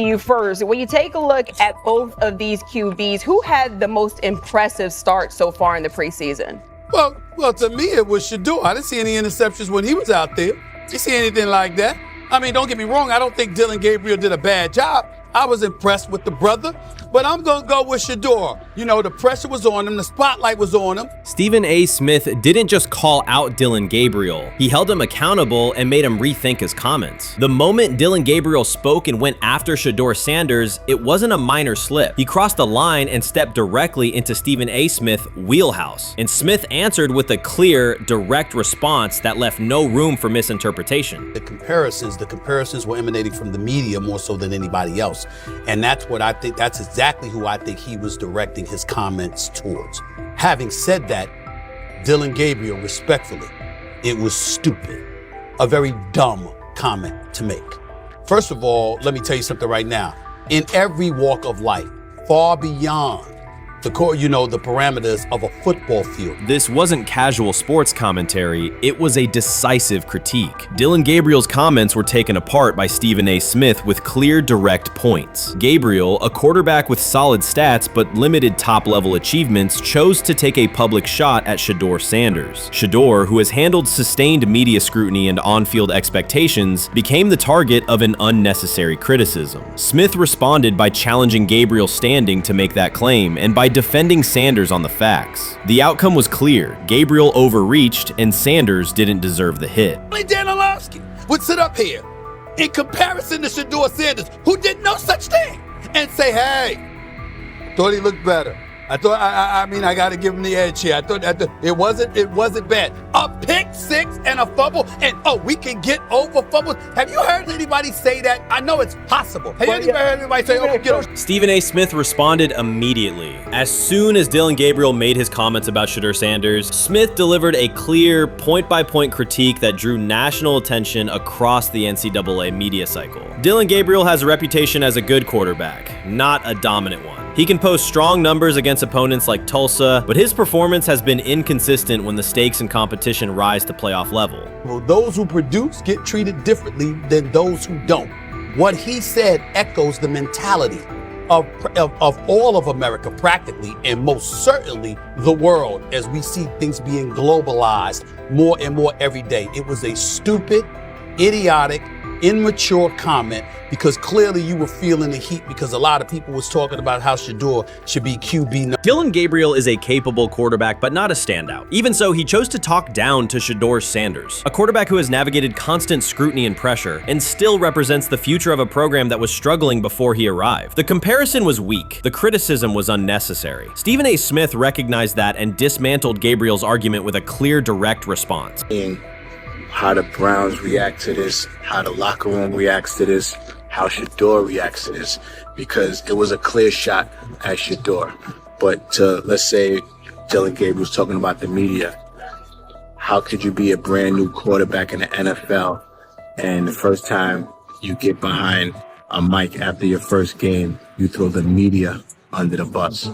You first, when you take a look at both of these QBs, who had the most impressive start so far in the preseason? Well, to me, it was Shedeur. I didn't see any interceptions when he was out there. Didn't see anything like that. I mean, don't get me wrong. I don't think Deion Gabriel did a bad job. I was impressed with the brother, but I'm going to go with Shedeur. You know, the pressure was on him. The spotlight was on him. Stephen A. Smith didn't just call out Deion Gabriel. He held him accountable and made him rethink his comments. The moment Deion Gabriel spoke and went after Shedeur Sanders, it wasn't a minor slip. He crossed the line and stepped directly into Stephen A. Smith's wheelhouse. And Smith answered with a clear, direct response that left no room for misinterpretation. The comparisons were emanating from the media more so than anybody else. And that's what I think, that's exactly who I think he was directing his comments towards. Having said that, Deion Gabriel, respectfully, it was stupid. A very dumb comment to make. First of all, let me tell you something right now. In every walk of life, far beyond the parameters of a football field. This wasn't casual sports commentary, it was a decisive critique. Deion Gabriel's comments were taken apart by Stephen A. Smith with clear, direct points. Gabriel, a quarterback with solid stats but limited top-level achievements, chose to take a public shot at Shedeur Sanders. Shedeur, who has handled sustained media scrutiny and on-field expectations, became the target of an unnecessary criticism. Smith responded by challenging Gabriel's standing to make that claim, and by defending Sanders on the facts. The outcome was clear. Gabriel overreached, and Sanders didn't deserve the hit. Deion would sit up here in comparison to Shedeur Sanders, who did no such thing, and say, hey, thought he looked better. I got to give him the edge here. I thought it wasn't bad. A pick six and a fumble, and we can get over fumbles. Have you heard anybody say that? I know it's possible. Have you ever heard anybody say, we get over? Stephen A. Smith responded immediately. As soon as Deion Gabriel made his comments about Shedeur Sanders, Smith delivered a clear, point-by-point critique that drew national attention across the NCAA media cycle. Deion Gabriel has a reputation as a good quarterback, not a dominant one. He can post strong numbers against opponents like Tulsa, but his performance has been inconsistent when the stakes and competition rise to playoff level. Well, those who produce get treated differently than those who don't. What he said echoes the mentality of all of America practically, and most certainly the world, as we see things being globalized more and more every day. It was a stupid, idiotic, immature comment, because clearly you were feeling the heat because a lot of people was talking about how Shedeur should be QB. Deion Gabriel is a capable quarterback, but not a standout. Even so, he chose to talk down to Shedeur Sanders, a quarterback who has navigated constant scrutiny and pressure and still represents the future of a program that was struggling before he arrived. The comparison was weak. The criticism was unnecessary. Stephen A. Smith recognized that and dismantled Gabriel's argument with a clear, direct response. How the Browns react to this, how the locker room reacts to this, how Shedeur reacts to this, because it was a clear shot at Shedeur. But let's say Deion Gabriel's talking about the media. How could you be a brand new quarterback in the NFL and the first time you get behind a mic after your first game, you throw the media under the bus?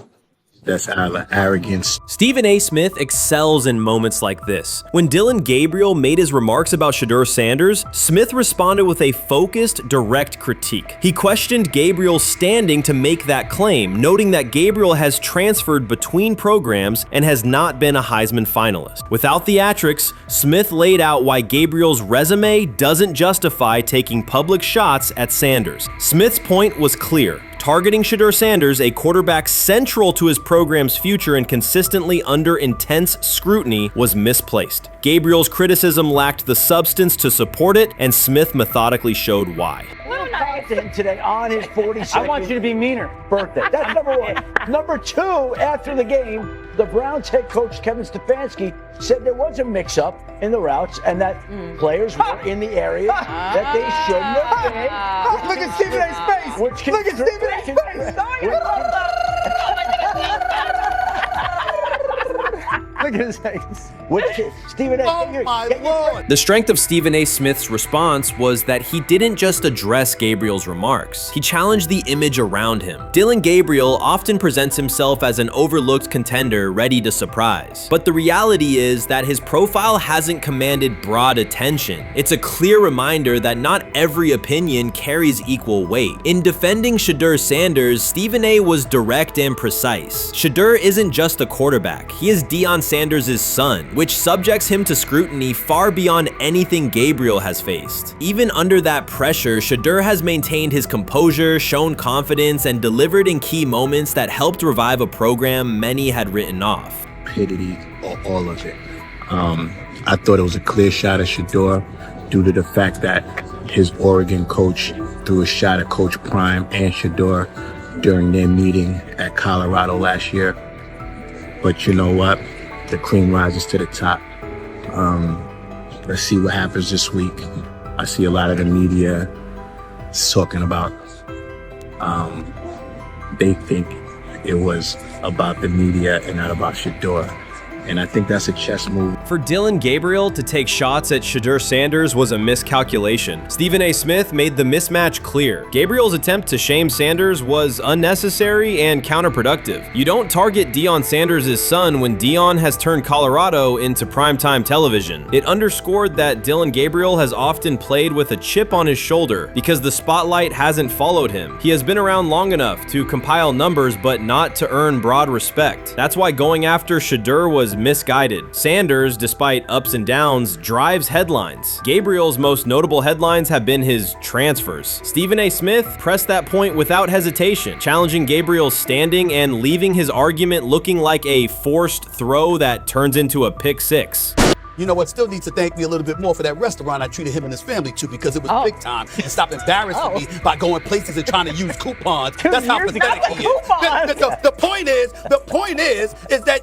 That's arrogance. Stephen A. Smith excels in moments like this. When Deion Gabriel made his remarks about Shedeur Sanders, Smith responded with a focused, direct critique. He questioned Gabriel's standing to make that claim, noting that Gabriel has transferred between programs and has not been a Heisman finalist. Without theatrics, Smith laid out why Gabriel's resume doesn't justify taking public shots at Sanders. Smith's point was clear. Targeting Shedeur Sanders, a quarterback central to his program's future and consistently under intense scrutiny, was misplaced. Gabriel's criticism lacked the substance to support it, and Smith methodically showed why. Content today on his 42nd I want you to be meaner. Birthday. That's number one. Number two, after the game, the Browns head coach Kevin Stefanski said there was a mix-up in the routes and that players were in the area that they shouldn't have been. Look at Stephen A's face. Look at Stephen A's face. Look at Stephen A. Oh my Lord. The strength of Stephen A. Smith's response was that he didn't just address Gabriel's remarks. He challenged the image around him. Dillon Gabriel often presents himself as an overlooked contender ready to surprise. But the reality is that his profile hasn't commanded broad attention. It's a clear reminder that not every opinion carries equal weight. In defending Shedeur Sanders, Stephen A. was direct and precise. Shedeur isn't just a quarterback. He is Deion Sanders' son, which subjects him to scrutiny far beyond anything Gabriel has faced. Even under that pressure, Shedeur has maintained his composure, shown confidence, and delivered in key moments that helped revive a program many had written off. Stupidity, all of it. I thought it was a clear shot at Shedeur due to the fact that his Oregon coach threw a shot at Coach Prime and Shedeur during their meeting at Colorado last year. But you know what? The cream rises to the top. Let's see what happens this week. I see a lot of the media talking about they think it was about the media and not about Shedeur. And I think that's a chess move. For Dillon Gabriel to take shots at Shedeur Sanders was a miscalculation. Stephen A. Smith made the mismatch clear. Gabriel's attempt to shame Sanders was unnecessary and counterproductive. You don't target Deion Sanders' son when Deion has turned Colorado into primetime television. It underscored that Dillon Gabriel has often played with a chip on his shoulder because the spotlight hasn't followed him. He has been around long enough to compile numbers but not to earn broad respect. That's why going after Shedeur was misguided. Sanders, despite ups and downs, drives headlines. Gabriel's most notable headlines have been his transfers. Stephen A. Smith pressed that point without hesitation, challenging Gabriel's standing and leaving his argument looking like a forced throw that turns into a pick six. You know what? Still needs to thank me a little bit more for that restaurant I treated him and his family to, because it was big time, and stop embarrassing me by going places and trying to use coupons. That's how pathetic he is. The point is that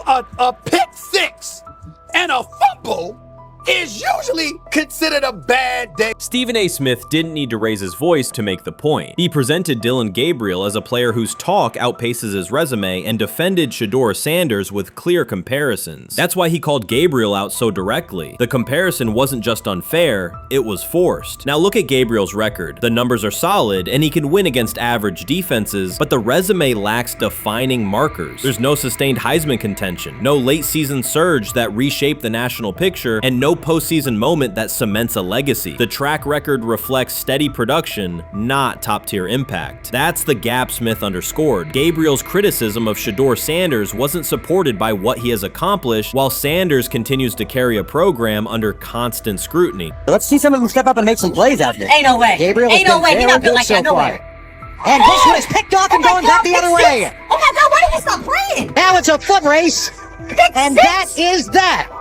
a pick six and a fumble is usually considered a bad day. Stephen A. Smith didn't need to raise his voice to make the point. He presented Dillon Gabriel as a player whose talk outpaces his resume and defended Shedeur Sanders with clear comparisons. That's why he called Gabriel out so directly. The comparison wasn't just unfair, it was forced. Now look at Gabriel's record. The numbers are solid and he can win against average defenses, but the resume lacks defining markers. There's no sustained Heisman contention, no late season surge that reshaped the national picture, and no postseason moment that cements a legacy. The track record reflects steady production, not top-tier impact. That's the gap Smith underscored. Gabriel's criticism of Shedeur Sanders wasn't supported by what he has accomplished, while Sanders continues to carry a program under constant scrutiny. Let's see some of them step up and make some plays out there. Ain't no way. Gabriel Ain't no way. He's not built like that. No way. And this one is picked off and going back the other way. Oh my God, why did he stop playing? Now it's a foot race. And that is that.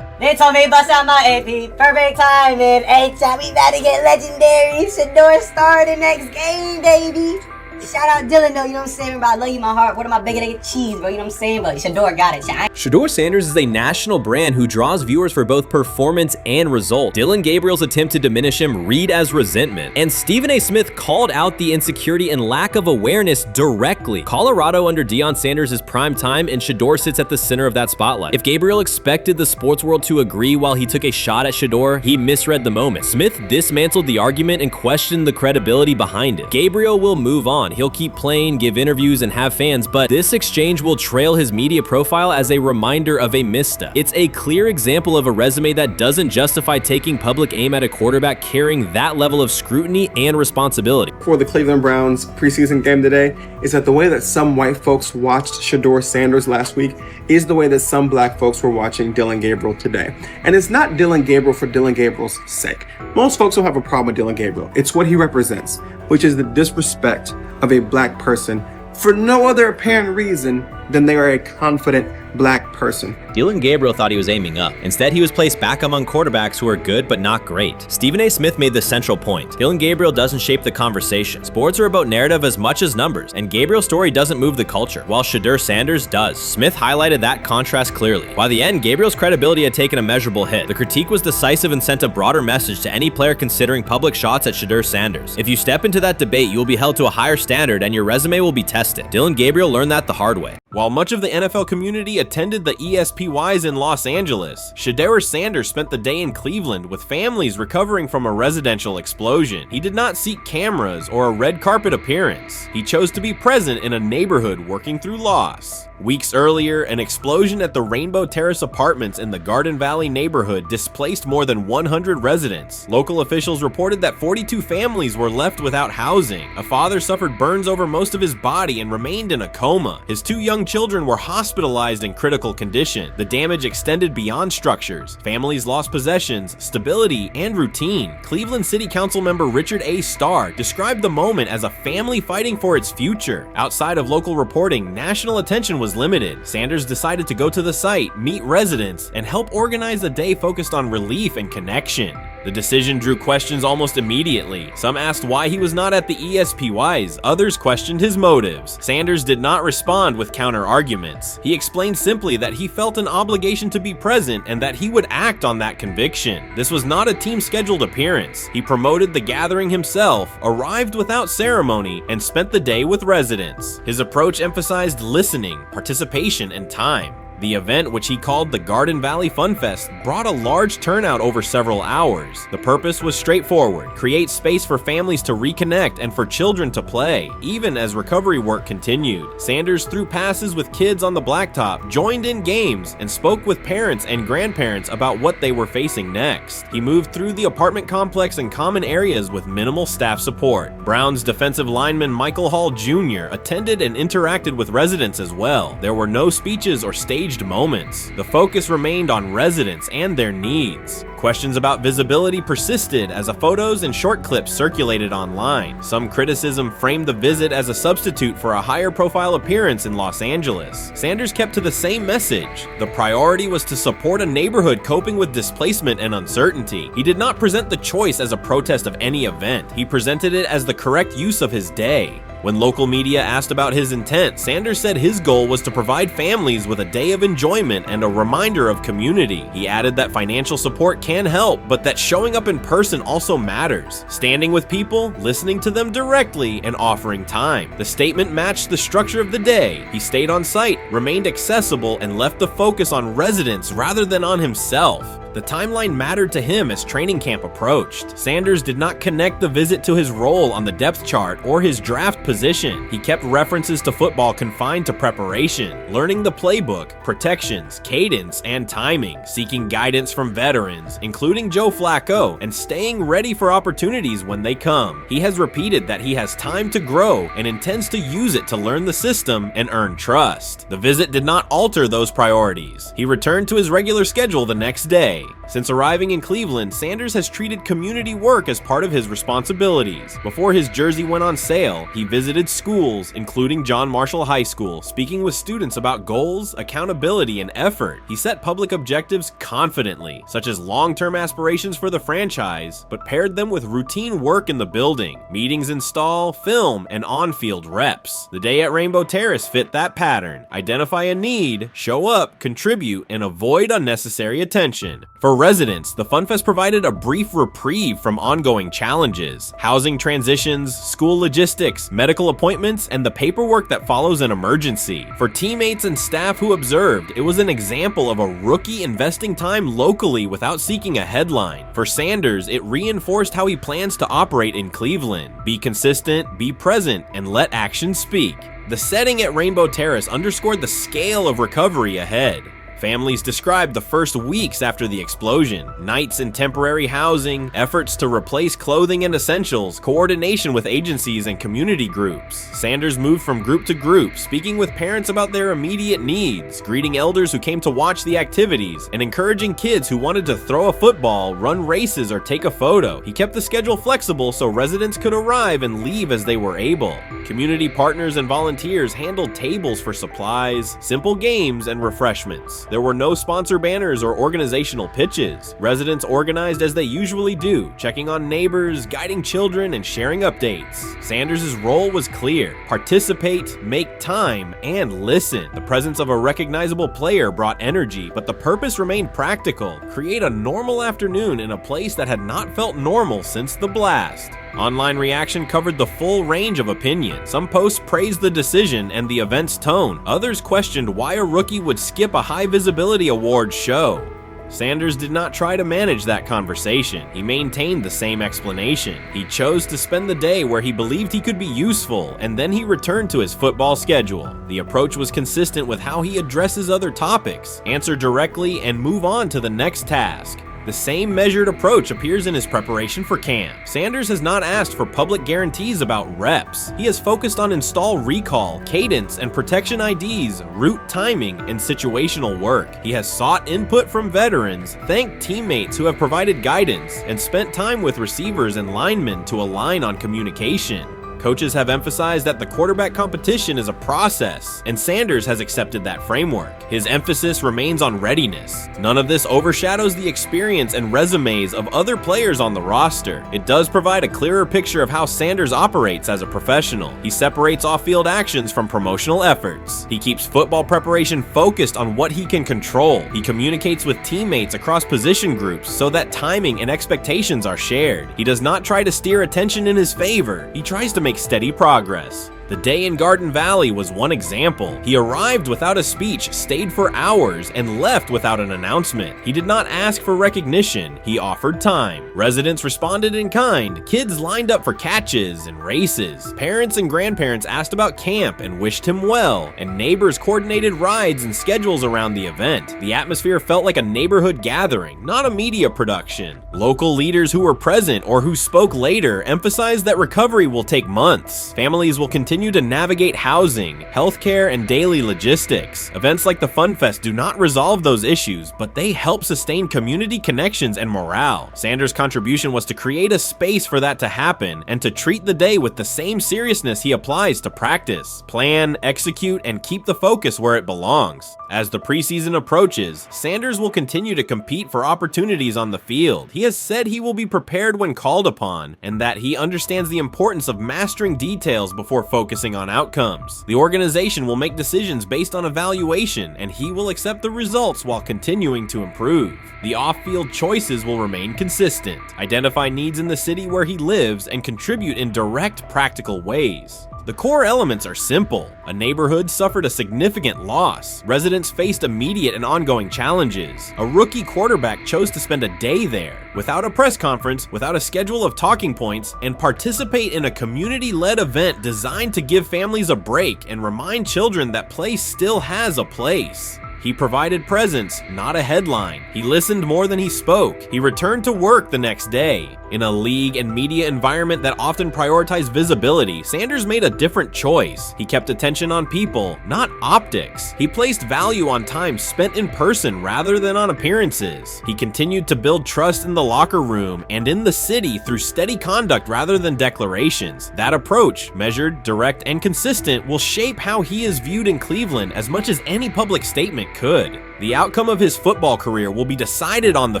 They told me bust out my AP, perfect timing. H-shot, we about to get legendary. Shedeur start the next game, baby. Shout out Dillon though, you know what I'm saying? Bro, I love you, my heart. What am I bigger than cheese, bro? You know what I'm saying? But Shedeur got it. Shedeur Sanders is a national brand who draws viewers for both performance and result. Dillon Gabriel's attempt to diminish him read as resentment. And Stephen A. Smith called out the insecurity and lack of awareness directly. Colorado under Deion Sanders is prime time, and Shedeur sits at the center of that spotlight. If Gabriel expected the sports world to agree while he took a shot at Shedeur, he misread the moment. Smith dismantled the argument and questioned the credibility behind it. Gabriel will move on. He'll keep playing, give interviews, and have fans, but this exchange will trail his media profile as a reminder of a misstep. It's a clear example of a resume that doesn't justify taking public aim at a quarterback carrying that level of scrutiny and responsibility. For the Cleveland Browns preseason game today is that the way that some white folks watched Shedeur Sanders last week is the way that some black folks were watching Dillon Gabriel today. And it's not Dillon Gabriel for Dillon Gabriel's sake. Most folks don't have a problem with Dillon Gabriel. It's what he represents, which is the disrespect of a black person for no other apparent reason than they are a confident black person. Dillon Gabriel thought he was aiming up. Instead, he was placed back among quarterbacks who are good but not great. Stephen A. Smith made the central point. Dillon Gabriel doesn't shape the conversation. Sports are about narrative as much as numbers, and Gabriel's story doesn't move the culture, while Shedeur Sanders does. Smith highlighted that contrast clearly. By the end, Gabriel's credibility had taken a measurable hit. The critique was decisive and sent a broader message to any player considering public shots at Shedeur Sanders. If you step into that debate, you will be held to a higher standard and your resume will be tested. Dillon Gabriel learned that the hard way. While much of the NFL community attended the ESPYs in Los Angeles, Shedeur Sanders spent the day in Cleveland with families recovering from a residential explosion. He did not seek cameras or a red carpet appearance. He chose to be present in a neighborhood working through loss. Weeks earlier, an explosion at the Rainbow Terrace apartments in the Garden Valley neighborhood displaced more than 100 residents. Local officials reported that 42 families were left without housing. A father suffered burns over most of his body and remained in a coma. His 2 young children were hospitalized in critical condition. The damage extended beyond structures. Families lost possessions, stability, and routine. Cleveland City Council member Richard A. Starr described the moment as a family fighting for its future. Outside of local reporting, national attention was limited. Sanders decided to go to the site, meet residents, and help organize a day focused on relief and connection. The decision drew questions almost immediately. Some asked why he was not at the ESPYs, others questioned his motives. Sanders did not respond with counter-arguments. He explained simply that he felt an obligation to be present and that he would act on that conviction. This was not a team-scheduled appearance. He promoted the gathering himself, arrived without ceremony, and spent the day with residents. His approach emphasized listening, participation, and time. The event, which he called the Garden Valley Fun Fest, brought a large turnout over several hours. The purpose was straightforward: create space for families to reconnect and for children to play, even as recovery work continued. Sanders threw passes with kids on the blacktop, joined in games, and spoke with parents and grandparents about what they were facing next. He moved through the apartment complex and common areas with minimal staff support. Browns defensive lineman Michael Hall Jr. attended and interacted with residents as well. There were no speeches or staged moments. The focus remained on residents and their needs. Questions about visibility persisted as photos and short clips circulated online. Some criticism framed the visit as a substitute for a higher profile appearance in Los Angeles. Sanders kept to the same message. The priority was to support a neighborhood coping with displacement and uncertainty. He did not present the choice as a protest of any event. He presented it as the correct use of his day. When local media asked about his intent, Sanders said his goal was to provide families with a day of enjoyment and a reminder of community. He added that financial support can help, but that showing up in person also matters. Standing with people, listening to them directly, and offering time. The statement matched the structure of the day. He stayed on site, remained accessible, and left the focus on residents rather than on himself. The timeline mattered to him as training camp approached. Sanders did not connect the visit to his role on the depth chart or his draft position. He kept references to football confined to preparation, learning the playbook, protections, cadence, and timing, seeking guidance from veterans, including Joe Flacco, and staying ready for opportunities when they come. He has repeated that he has time to grow and intends to use it to learn the system and earn trust. The visit did not alter those priorities. He returned to his regular schedule the next day. Since arriving in Cleveland, Sanders has treated community work as part of his responsibilities. Before his jersey went on sale, he visited schools, including John Marshall High School, speaking with students about goals, accountability, and effort. He set public objectives confidently, such as long-term aspirations for the franchise, but paired them with routine work in the building, meetings install, film, and on-field reps. The day at Rainbow Terrace fit that pattern. Identify a need, show up, contribute, and avoid unnecessary attention. For residents, the FunFest provided a brief reprieve from ongoing challenges: housing transitions, school logistics, medical appointments, and the paperwork that follows an emergency. For teammates and staff who observed, it was an example of a rookie investing time locally without seeking a headline. For Sanders, it reinforced how he plans to operate in Cleveland: be consistent, be present, and let actions speak. The setting at Rainbow Terrace underscored the scale of recovery ahead. Families described the first weeks after the explosion: nights in temporary housing, efforts to replace clothing and essentials, coordination with agencies and community groups. Sanders moved from group to group, speaking with parents about their immediate needs, greeting elders who came to watch the activities, and encouraging kids who wanted to throw a football, run races, or take a photo. He kept the schedule flexible so residents could arrive and leave as they were able. Community partners and volunteers handled tables for supplies, simple games, and refreshments. There were no sponsor banners or organizational pitches. Residents organized as they usually do, checking on neighbors, guiding children, and sharing updates. Sanders' role was clear: participate, make time, and listen. The presence of a recognizable player brought energy, but the purpose remained practical: create a normal afternoon in a place that had not felt normal since the blast. Online reaction covered the full range of opinion. Some posts praised the decision and the event's tone. Others questioned why a rookie would skip a high-visibility awards show. Sanders did not try to manage that conversation. He maintained the same explanation. He chose to spend the day where he believed he could be useful, and then he returned to his football schedule. The approach was consistent with how he addresses other topics: answer directly and move on to the next task. The same measured approach appears in his preparation for camp. Sanders has not asked for public guarantees about reps. He has focused on install recall, cadence, and protection IDs, route timing, and situational work. He has sought input from veterans, thanked teammates who have provided guidance, and spent time with receivers and linemen to align on communication. Coaches have emphasized that the quarterback competition is a process, and Sanders has accepted that framework. His emphasis remains on readiness. None of this overshadows the experience and resumes of other players on the roster. It does provide a clearer picture of how Sanders operates as a professional. He separates off-field actions from promotional efforts. He keeps football preparation focused on what he can control. He communicates with teammates across position groups so that timing and expectations are shared. He does not try to steer attention in his favor. He tries to make steady progress. The day in Garden Valley was one example. He arrived without a speech, stayed for hours, and left without an announcement. He did not ask for recognition. He offered time. Residents responded in kind. Kids lined up for catches and races. Parents and grandparents asked about camp and wished him well, and neighbors coordinated rides and schedules around the event. The atmosphere felt like a neighborhood gathering, not a media production. Local leaders who were present or who spoke later emphasized that recovery will take months. Families will continue to navigate housing, healthcare, and daily logistics. Events like the Fun Fest do not resolve those issues, but they help sustain community connections and morale. Sanders' contribution was to create a space for that to happen and to treat the day with the same seriousness he applies to practice, plan, execute, and keep the focus where it belongs. As the preseason approaches, Sanders will continue to compete for opportunities on the field. He has said he will be prepared when called upon, and that he understands the importance of mastering details before focusing on outcomes. The organization will make decisions based on evaluation, and he will accept the results while continuing to improve. The off-field choices will remain consistent, identify needs in the city where he lives, and contribute in direct, practical ways. The core elements are simple. A neighborhood suffered a significant loss. Residents faced immediate and ongoing challenges. A rookie quarterback chose to spend a day there, without a press conference, without a schedule of talking points, and participate in a community-led event designed to give families a break and remind children that play still has a place. He provided presence, not a headline. He listened more than he spoke. He returned to work the next day. In a league and media environment that often prioritize visibility, Sanders made a different choice. He kept attention on people, not optics. He placed value on time spent in person rather than on appearances. He continued to build trust in the locker room and in the city through steady conduct rather than declarations. That approach, measured, direct, and consistent, will shape how he is viewed in Cleveland as much as any public statement could. The outcome of his football career will be decided on the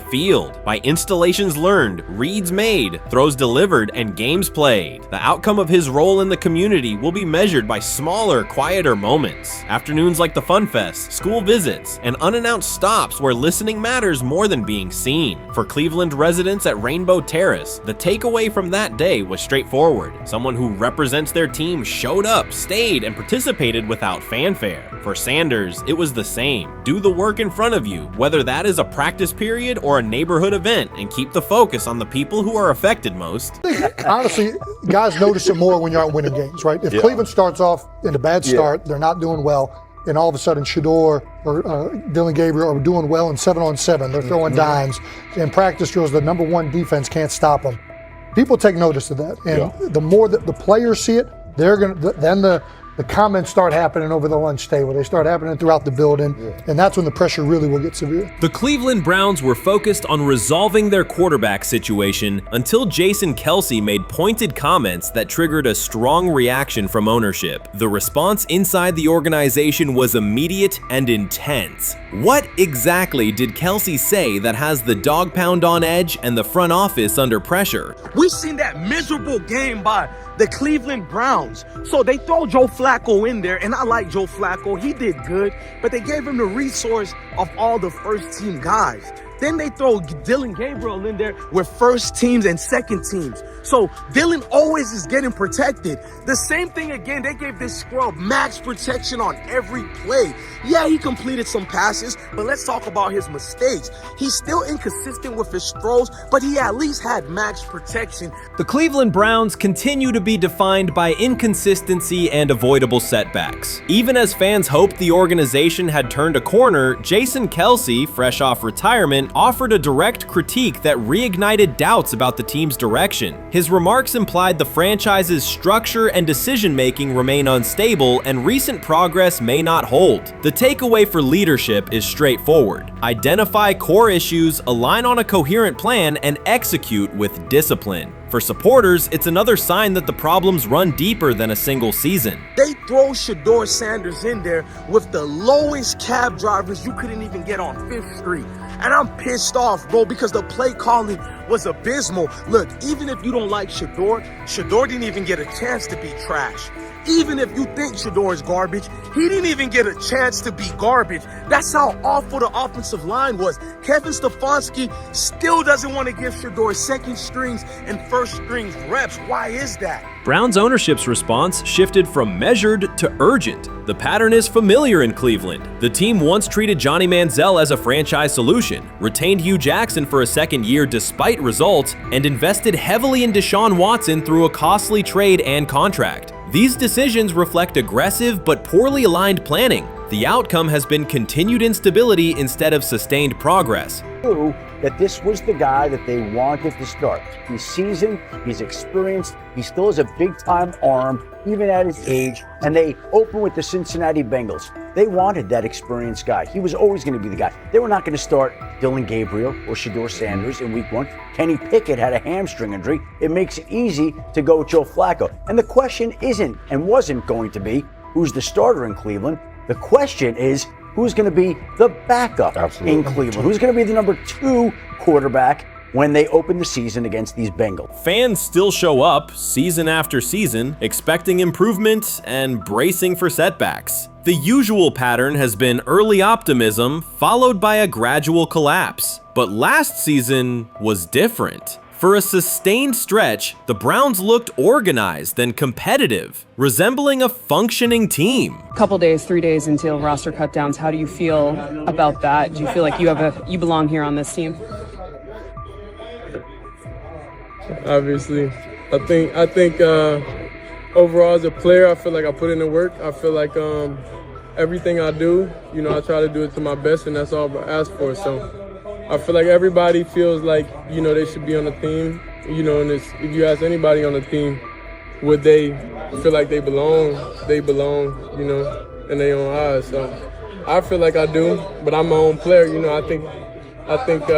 field by installations learned, reads made, throws delivered, and games played. The outcome of his role in the community will be measured by smaller, quieter moments. Afternoons like the Fun Fest, school visits, and unannounced stops where listening matters more than being seen. For Cleveland residents at Rainbow Terrace, the takeaway from that day was straightforward. Someone who represents their team showed up, stayed, and participated without fanfare. For Sanders, it was the same. Do the work in front of you, whether that is a practice period or a neighborhood event, and keep the focus on the people who are affected most. Honestly, guys notice it more when you're out winning games, right? If Cleveland starts off in a bad start, they're not doing well, and all of a sudden Shedeur or Deion Gabriel are doing well in 7-on-7, they're throwing dimes, and practice drills, the number one defense can't stop them. People take notice of that, and the more that the players see it, they're gonna then the comments start happening over the lunch table. They start happening throughout the building, and that's when the pressure really will get severe. The Cleveland Browns were focused on resolving their quarterback situation until Jason Kelce made pointed comments that triggered a strong reaction from ownership. The response inside the organization was immediate and intense. What exactly did Kelce say that has the dog pound on edge and the front office under pressure? We've seen that miserable game by the Cleveland Browns. So they throw Joe Flacco in there, and I like Joe Flacco. He did good, but they gave him the resource of all the first-team guys. Then they throw Dylan Gabriel in there with first teams and second teams. So Dylan always is getting protected. The same thing again, they gave this scrub max protection on every play. Yeah, he completed some passes, but let's talk about his mistakes. He's still inconsistent with his throws, but he at least had max protection. The Cleveland Browns continue to be defined by inconsistency and avoidable setbacks. Even as fans hoped the organization had turned a corner, Jason Kelce, fresh off retirement, offered a direct critique that reignited doubts about the team's direction. His remarks implied the franchise's structure and decision-making remain unstable and recent progress may not hold. The takeaway for leadership is straightforward. Identify core issues, align on a coherent plan, and execute with discipline. For supporters, it's another sign that the problems run deeper than a single season. They throw Shedeur Sanders in there with the lowest cab drivers you couldn't even get on 5th Street. And I'm pissed off, bro, because the play calling was abysmal. Look, even if you don't like Shedeur didn't even get a chance to be trash. Even if you think Shedeur is garbage, he didn't even get a chance to be garbage. That's how awful the offensive line was. Kevin Stefanski still doesn't want to give Shedeur second strings and first strings reps. Why is that? Browns ownership's response shifted from measured to urgent. The pattern is familiar in Cleveland. The team once treated Johnny Manziel as a franchise solution, retained Hugh Jackson for a second year despite results, and invested heavily in Deshaun Watson through a costly trade and contract. These decisions reflect aggressive but poorly aligned planning. The outcome has been continued instability instead of sustained progress. That this was the guy that they wanted to start. He's seasoned, he's experienced, he still has a big-time arm, even at his age, and they open with the Cincinnati Bengals. They wanted that experienced guy. He was always going to be the guy. They were not going to start Dylan Gabriel or Shedeur Sanders in week 1. Kenny Pickett had a hamstring injury. It makes it easy to go with Joe Flacco. And the question isn't and wasn't going to be who's the starter in Cleveland. The question is, who's going to be the backup in Cleveland? Who's going to be the number 2 quarterback when they open the season against these Bengals? Fans still show up season after season, expecting improvement and bracing for setbacks. The usual pattern has been early optimism followed by a gradual collapse. But last season was different. For a sustained stretch, the Browns looked organized and competitive, resembling a functioning team. Couple days, 3 days until roster cutdowns. How do you feel about that? Do you feel like you belong here on this team? Obviously, I think overall as a player, I feel like I put in the work. I feel like everything I do, I try to do it to my best, and that's all I ask for. So I feel like everybody feels like, they should be on the team, and if you ask anybody on the team, would they feel like they belong, in their own eyes. So I feel like I do, but I'm my own player, I think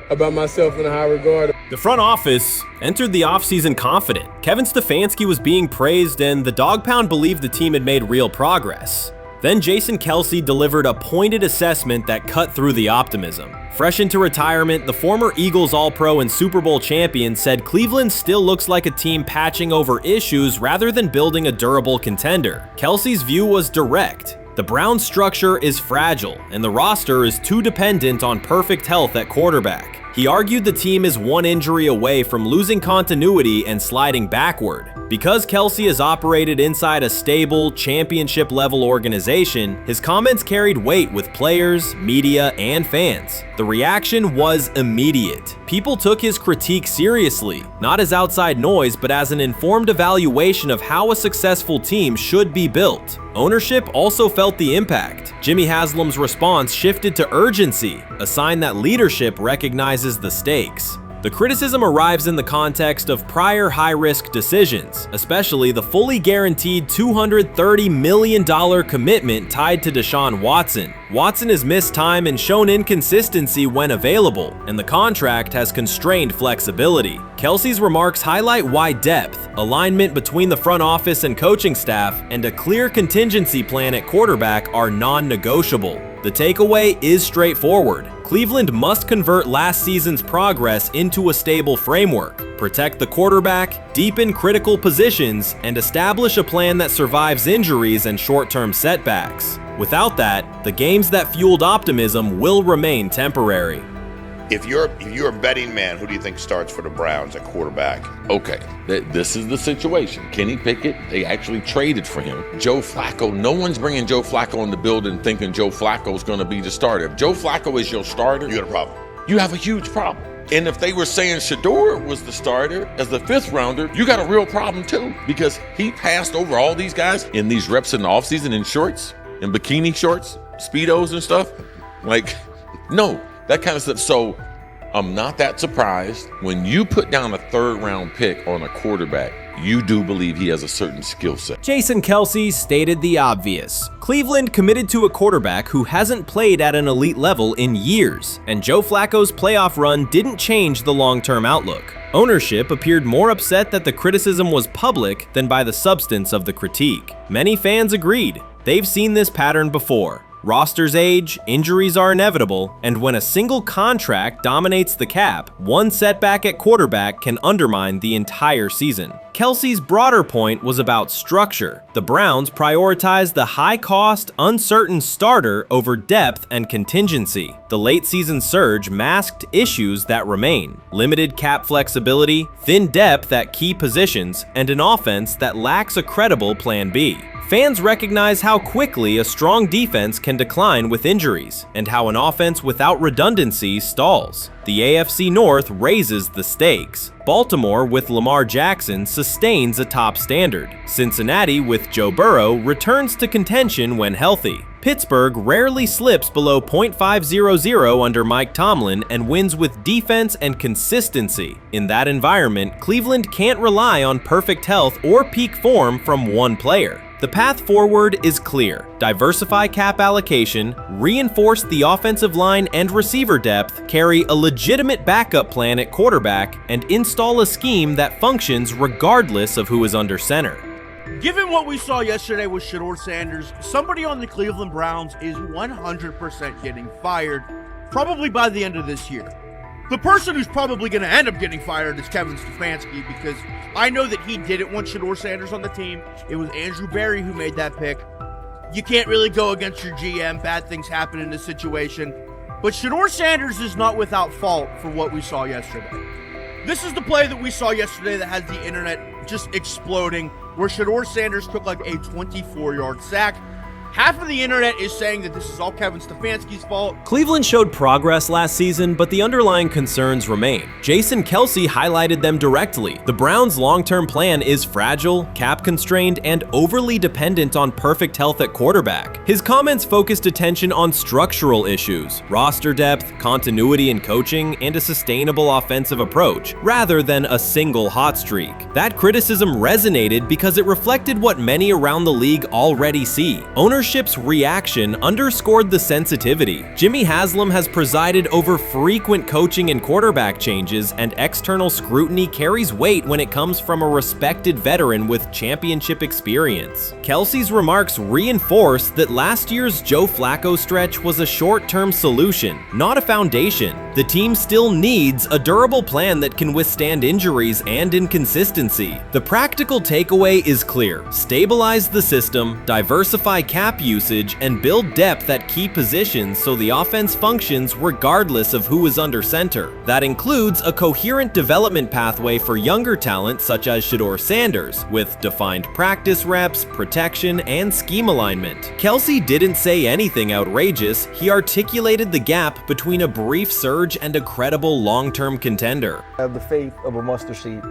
about myself in a high regard. The front office entered the offseason confident. Kevin Stefanski was being praised and the Dog Pound believed the team had made real progress. Then Jason Kelce delivered a pointed assessment that cut through the optimism. Fresh into retirement, the former Eagles All-Pro and Super Bowl champion said Cleveland still looks like a team patching over issues rather than building a durable contender. Kelce's view was direct. The Browns' structure is fragile, and the roster is too dependent on perfect health at quarterback. He argued the team is one injury away from losing continuity and sliding backward. Because Kelce has operated inside a stable, championship-level organization, his comments carried weight with players, media, and fans. The reaction was immediate. People took his critique seriously, not as outside noise, but as an informed evaluation of how a successful team should be built. Ownership also felt the impact. Jimmy Haslam's response shifted to urgency, a sign that leadership recognizes the stakes. The criticism arrives in the context of prior high-risk decisions, especially the fully guaranteed $230 million commitment tied to Deshaun Watson. Watson has missed time and shown inconsistency when available, and the contract has constrained flexibility. Kelce's remarks highlight why depth, alignment between the front office and coaching staff, and a clear contingency plan at quarterback are non-negotiable. The takeaway is straightforward. Cleveland must convert last season's progress into a stable framework, protect the quarterback, deepen critical positions, and establish a plan that survives injuries and short-term setbacks. Without that, the games that fueled optimism will remain temporary. If you're a betting man, who do you think starts for the Browns at quarterback? Okay, this is the situation. Kenny Pickett, they actually traded for him. Joe Flacco, no one's bringing Joe Flacco in the building thinking Joe Flacco's going to be the starter. If Joe Flacco is your starter, You got a problem. you have a huge problem. And if they were saying Shedeur was the starter as the 5th rounder, you got a real problem too, because he passed over all these guys in these reps in the offseason in shorts, in bikini shorts, Speedos and stuff. Like, no, that kind of stuff. So I'm not that surprised. When you put down a 3rd round pick on a quarterback, you do believe he has a certain skill set. Jason Kelce stated the obvious. Cleveland committed to a quarterback who hasn't played at an elite level in years, and Joe Flacco's playoff run didn't change the long-term outlook. Ownership appeared more upset that the criticism was public than by the substance of the critique. Many fans agreed. They've seen this pattern before. Rosters age, injuries are inevitable, and when a single contract dominates the cap, one setback at quarterback can undermine the entire season. Kelce's broader point was about structure. The Browns prioritized the high-cost, uncertain starter over depth and contingency. The late-season surge masked issues that remain: limited cap flexibility, thin depth at key positions, and an offense that lacks a credible Plan B. Fans recognize how quickly a strong defense can decline with injuries, and how an offense without redundancy stalls. The AFC North raises the stakes. Baltimore with Lamar Jackson sustains a top standard. Cincinnati with Joe Burrow returns to contention when healthy. Pittsburgh rarely slips below .500 under Mike Tomlin and wins with defense and consistency. In that environment, Cleveland can't rely on perfect health or peak form from one player. The path forward is clear. Diversify cap allocation, reinforce the offensive line and receiver depth, carry a legitimate backup plan at quarterback, and install a scheme that functions regardless of who is under center. Given what we saw yesterday with Shedeur Sanders, somebody on the Cleveland Browns is 100% getting fired, probably by the end of this year. The person who's probably going to end up getting fired is Kevin Stefanski, because I know that he didn't want Shedeur Sanders on the team. It was Andrew Berry who made that pick. You can't really go against your GM. Bad things happen in this situation. But Shedeur Sanders is not without fault for what we saw yesterday. This is the play that we saw yesterday that has the internet just exploding, where Shedeur Sanders took like a 24-yard sack. Half of the internet is saying that this is all Kevin Stefanski's fault. Cleveland showed progress last season, but the underlying concerns remain. Jason Kelce highlighted them directly. The Browns' long-term plan is fragile, cap-constrained, and overly dependent on perfect health at quarterback. His comments focused attention on structural issues, roster depth, continuity in coaching, and a sustainable offensive approach, rather than a single hot streak. That criticism resonated because it reflected what many around the league already see. Ownership's reaction underscored the sensitivity. Jimmy Haslam has presided over frequent coaching and quarterback changes, and external scrutiny carries weight when it comes from a respected veteran with championship experience. Kelce's remarks reinforce that last year's Joe Flacco stretch was a short-term solution, not a foundation. The team still needs a durable plan that can withstand injuries and inconsistency. The practical takeaway is clear: stabilize the system, diversify cap usage, and build depth at key positions so the offense functions regardless of who is under center. That includes a coherent development pathway for younger talent such as Shedeur Sanders, with defined practice reps, protection, and scheme alignment. Kelce didn't say anything outrageous. He articulated the gap between a brief surge and a credible long-term contender. I have the faith of a mustard seed.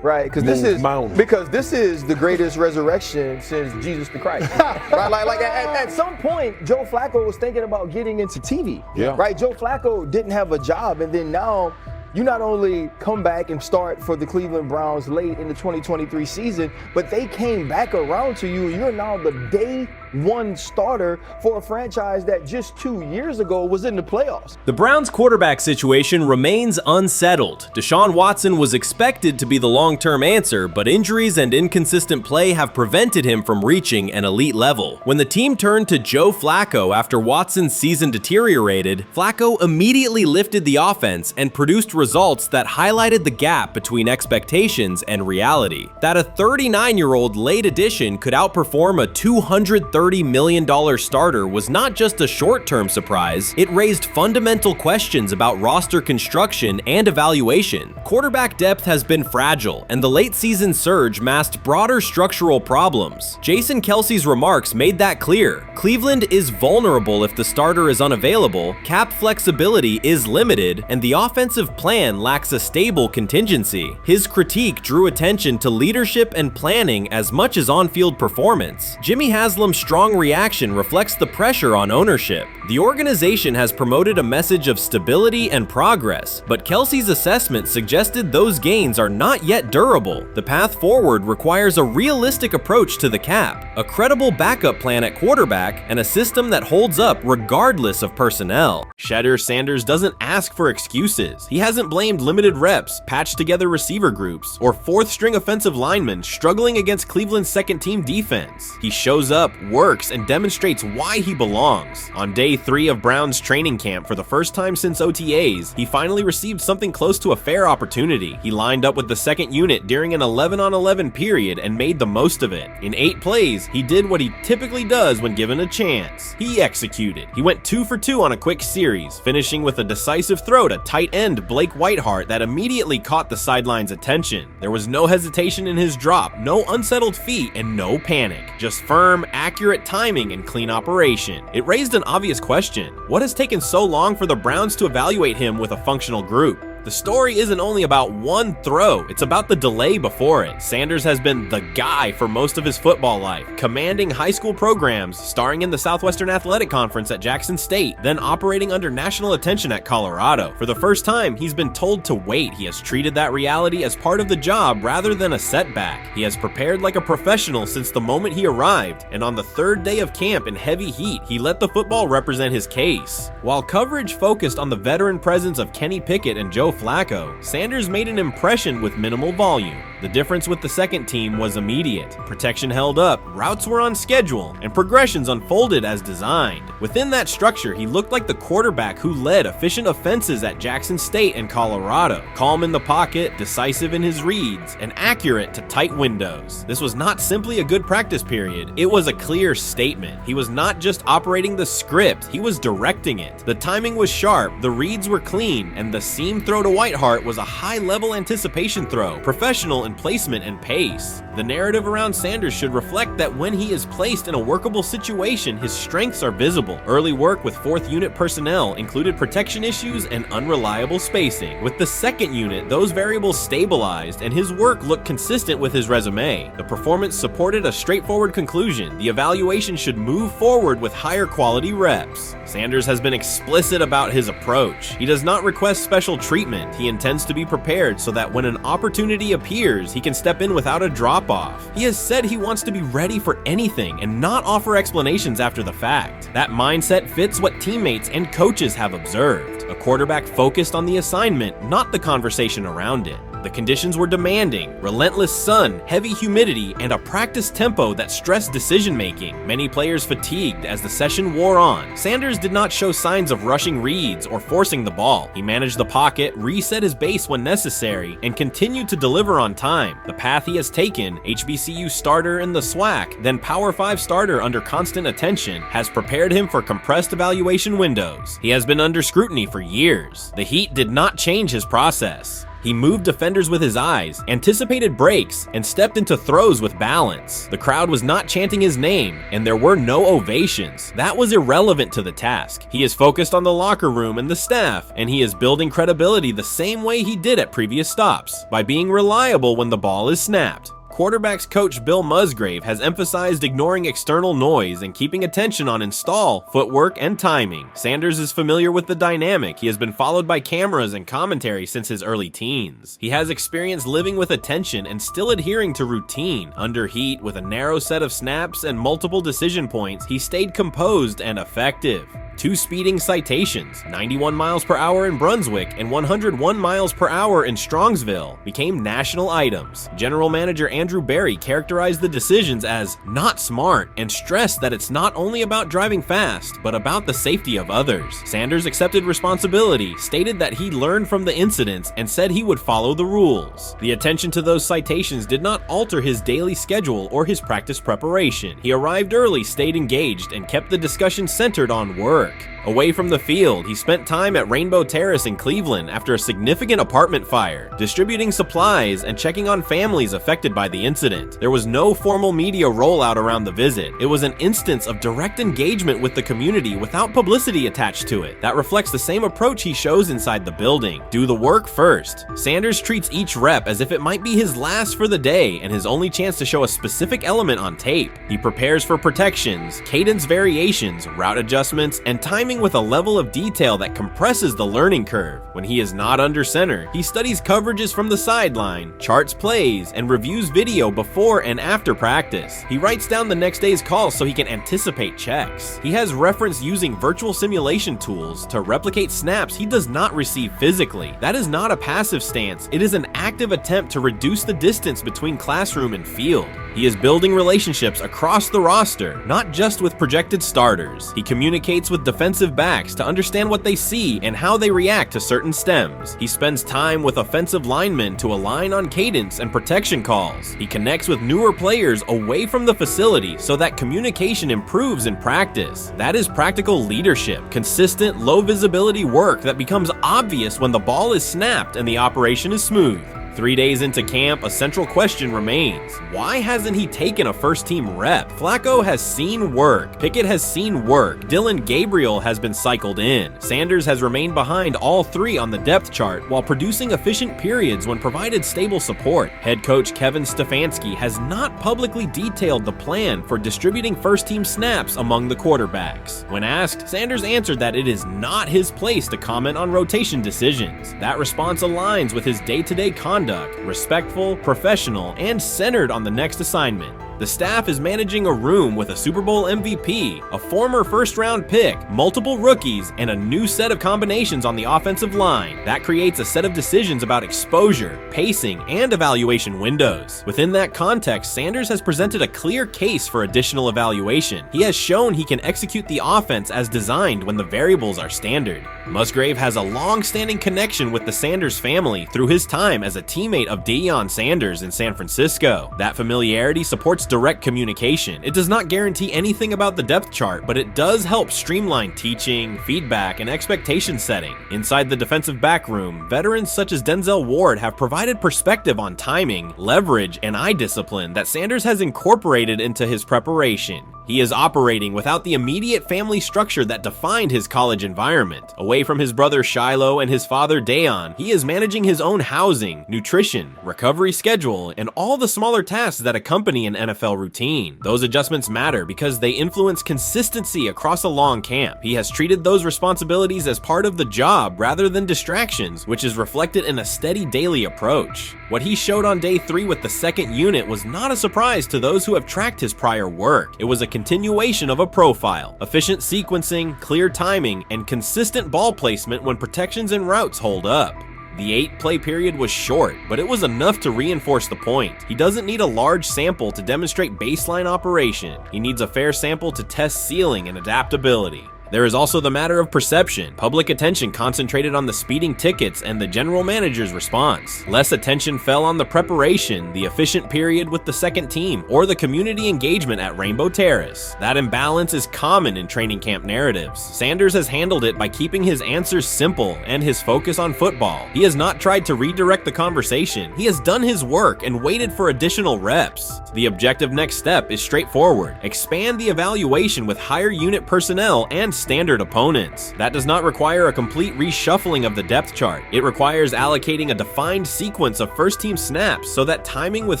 Right, because this is the greatest resurrection since Jesus the Christ. Right, like at some point, Joe Flacco was thinking about getting into TV. Yeah. Right, Joe Flacco didn't have a job, and then now you not only come back and start for the Cleveland Browns late in the 2023 season, but they came back around to you. You're now the day one starter for a franchise that just 2 years ago was in the playoffs. The Browns' quarterback situation remains unsettled. Deshaun Watson was expected to be the long-term answer, but injuries and inconsistent play have prevented him from reaching an elite level. When the team turned to Joe Flacco after Watson's season deteriorated, Flacco immediately lifted the offense and produced results that highlighted the gap between expectations and reality. That a 39-year-old late addition could outperform a 230 $30 million starter was not just a short-term surprise, it raised fundamental questions about roster construction and evaluation. Quarterback depth has been fragile, and the late-season surge masked broader structural problems. Jason Kelce's remarks made that clear. Cleveland is vulnerable if the starter is unavailable, cap flexibility is limited, and the offensive plan lacks a stable contingency. His critique drew attention to leadership and planning as much as on-field performance. Jimmy Haslam's strong reaction reflects the pressure on ownership. The organization has promoted a message of stability and progress, but Kelce's assessment suggested those gains are not yet durable. The path forward requires a realistic approach to the cap, a credible backup plan at quarterback, and a system that holds up regardless of personnel. Shedeur Sanders doesn't ask for excuses. He hasn't blamed limited reps, patched together receiver groups, or fourth-string offensive linemen struggling against Cleveland's second-team defense. He shows up, works, and demonstrates why he belongs. On day 3 of Browns training camp, for the first time since OTAs, he finally received something close to a fair opportunity. He lined up with the second unit during an 11-on-11 period and made the most of it. In 8 plays, he did what he typically does when given a chance. He executed. He went 2 for 2 on a quick series, finishing with a decisive throw to tight end Blake Whiteheart that immediately caught the sideline's attention. There was no hesitation in his drop, no unsettled feet, and no panic. Just firm, accurate timing and clean operation. It raised an obvious question. What has taken so long for the Browns to evaluate him with a functional group? The story isn't only about one throw, it's about the delay before it. Sanders has been the guy for most of his football life, commanding high school programs, starring in the Southwestern Athletic Conference at Jackson State, then operating under national attention at Colorado. For the first time, he's been told to wait. He has treated that reality as part of the job rather than a setback. He has prepared like a professional since the moment he arrived, and on the 3rd day of camp in heavy heat, he let the football represent his case. While coverage focused on the veteran presence of Kenny Pickett and Joe Flacco, Sanders made an impression with minimal volume. The difference with the second team was immediate. Protection held up, routes were on schedule, and progressions unfolded as designed. Within that structure, he looked like the quarterback who led efficient offenses at Jackson State and Colorado. Calm in the pocket, decisive in his reads, and accurate to tight windows. This was not simply a good practice period, it was a clear statement. He was not just operating the script, he was directing it. The timing was sharp, the reads were clean, and the seam throw to Whiteheart was a high-level anticipation throw, professional in placement and pace. The narrative around Sanders should reflect that when he is placed in a workable situation, his strengths are visible. Early work with 4th unit personnel included protection issues and unreliable spacing. With the 2nd unit, those variables stabilized and his work looked consistent with his resume. The performance supported a straightforward conclusion. The evaluation should move forward with higher quality reps. Sanders has been explicit about his approach. He does not request special treatment. He intends to be prepared so that when an opportunity appears, he can step in without a drop-off. He has said he wants to be ready for anything and not offer explanations after the fact. That mindset fits what teammates and coaches have observed. A quarterback focused on the assignment, not the conversation around it. The conditions were demanding: relentless sun, heavy humidity, and a practice tempo that stressed decision-making. Many players fatigued as the session wore on. Sanders did not show signs of rushing reads or forcing the ball. He managed the pocket, reset his base when necessary, and continued to deliver on time. The path he has taken, HBCU starter in the SWAC, then Power 5 starter under constant attention, has prepared him for compressed evaluation windows. He has been under scrutiny for years. The heat did not change his process. He moved defenders with his eyes, anticipated breaks, and stepped into throws with balance. The crowd was not chanting his name, and there were no ovations. That was irrelevant to the task. He is focused on the locker room and the staff, and he is building credibility the same way he did at previous stops, by being reliable when the ball is snapped. Quarterbacks coach Bill Musgrave has emphasized ignoring external noise and keeping attention on install, footwork, and timing. Sanders is familiar with the dynamic. He has been followed by cameras and commentary since his early teens. He has experience living with attention and still adhering to routine. Under heat, with a narrow set of snaps and multiple decision points, he stayed composed and effective. 2 speeding citations, 91 miles per hour in Brunswick and 101 miles per hour in Strongsville, became national items. General Manager Andrew Berry characterized the decisions as not smart and stressed that it's not only about driving fast, but about the safety of others. Sanders accepted responsibility, stated that he learned from the incidents, and said he would follow the rules. The attention to those citations did not alter his daily schedule or his practice preparation. He arrived early, stayed engaged, and kept the discussion centered on work. Away from the field, he spent time at Rainbow Terrace in Cleveland after a significant apartment fire, distributing supplies and checking on families affected by the incident. There was no formal media rollout around the visit. It was an instance of direct engagement with the community without publicity attached to it. That reflects the same approach he shows inside the building. Do the work first. Sanders treats each rep as if it might be his last for the day and his only chance to show a specific element on tape. He prepares for protections, cadence variations, route adjustments, and timing with a level of detail that compresses the learning curve. When he is not under center, he studies coverages from the sideline, charts plays, and reviews video before and after practice. He writes down the next day's calls so he can anticipate checks. He has reference using virtual simulation tools to replicate snaps he does not receive physically. That is not a passive stance, it is an active attempt to reduce the distance between classroom and field. He is building relationships across the roster, not just with projected starters. He communicates with defensive backs to understand what they see and how they react to certain stems. He spends time with offensive linemen to align on cadence and protection calls. He connects with newer players away from the facility so that communication improves in practice. That is practical leadership, consistent, low visibility work that becomes obvious when the ball is snapped and the operation is smooth. 3 days into camp, a central question remains. Why hasn't he taken a first-team rep? Flacco has seen work. Pickett has seen work. Dillon Gabriel has been cycled in. Sanders has remained behind all three on the depth chart while producing efficient periods when provided stable support. Head coach Kevin Stefanski has not publicly detailed the plan for distributing first-team snaps among the quarterbacks. When asked, Sanders answered that it is not his place to comment on rotation decisions. That response aligns with his day-to-day conduct, respectful, professional, and centered on the next assignment. The staff is managing a room with a Super Bowl MVP, a former first-round pick, multiple rookies, and a new set of combinations on the offensive line. That creates a set of decisions about exposure, pacing, and evaluation windows. Within that context, Sanders has presented a clear case for additional evaluation. He has shown he can execute the offense as designed when the variables are standard. Musgrave has a long-standing connection with the Sanders family through his time as a teammate of Deion Sanders in San Francisco. That familiarity supports direct communication. It does not guarantee anything about the depth chart, but it does help streamline teaching, feedback, and expectation setting. Inside the defensive back room, veterans such as Denzel Ward have provided perspective on timing, leverage, and eye discipline that Sanders has incorporated into his preparation. He is operating without the immediate family structure that defined his college environment. Away from his brother Shiloh and his father Deion, he is managing his own housing, nutrition, recovery schedule, and all the smaller tasks that accompany an NFL routine. Those adjustments matter because they influence consistency across a long camp. He has treated those responsibilities as part of the job rather than distractions, which is reflected in a steady daily approach. What he showed on day 3 with the second unit was not a surprise to those who have tracked his prior work. It was a continuation of a profile, efficient sequencing, clear timing, and consistent ball placement when protections and routes hold up. The 8-play period was short, but it was enough to reinforce the point. He doesn't need a large sample to demonstrate baseline operation. He needs a fair sample to test ceiling and adaptability. There is also the matter of perception. Public attention concentrated on the speeding tickets and the general manager's response. Less attention fell on the preparation, the efficient period with the second team, or the community engagement at Rainbow Terrace. That imbalance is common in training camp narratives. Sanders has handled it by keeping his answers simple and his focus on football. He has not tried to redirect the conversation. He has done his work and waited for additional reps. The objective next step is straightforward. Expand the evaluation with higher unit personnel and standard opponents. That does not require a complete reshuffling of the depth chart. It requires allocating a defined sequence of first-team snaps so that timing with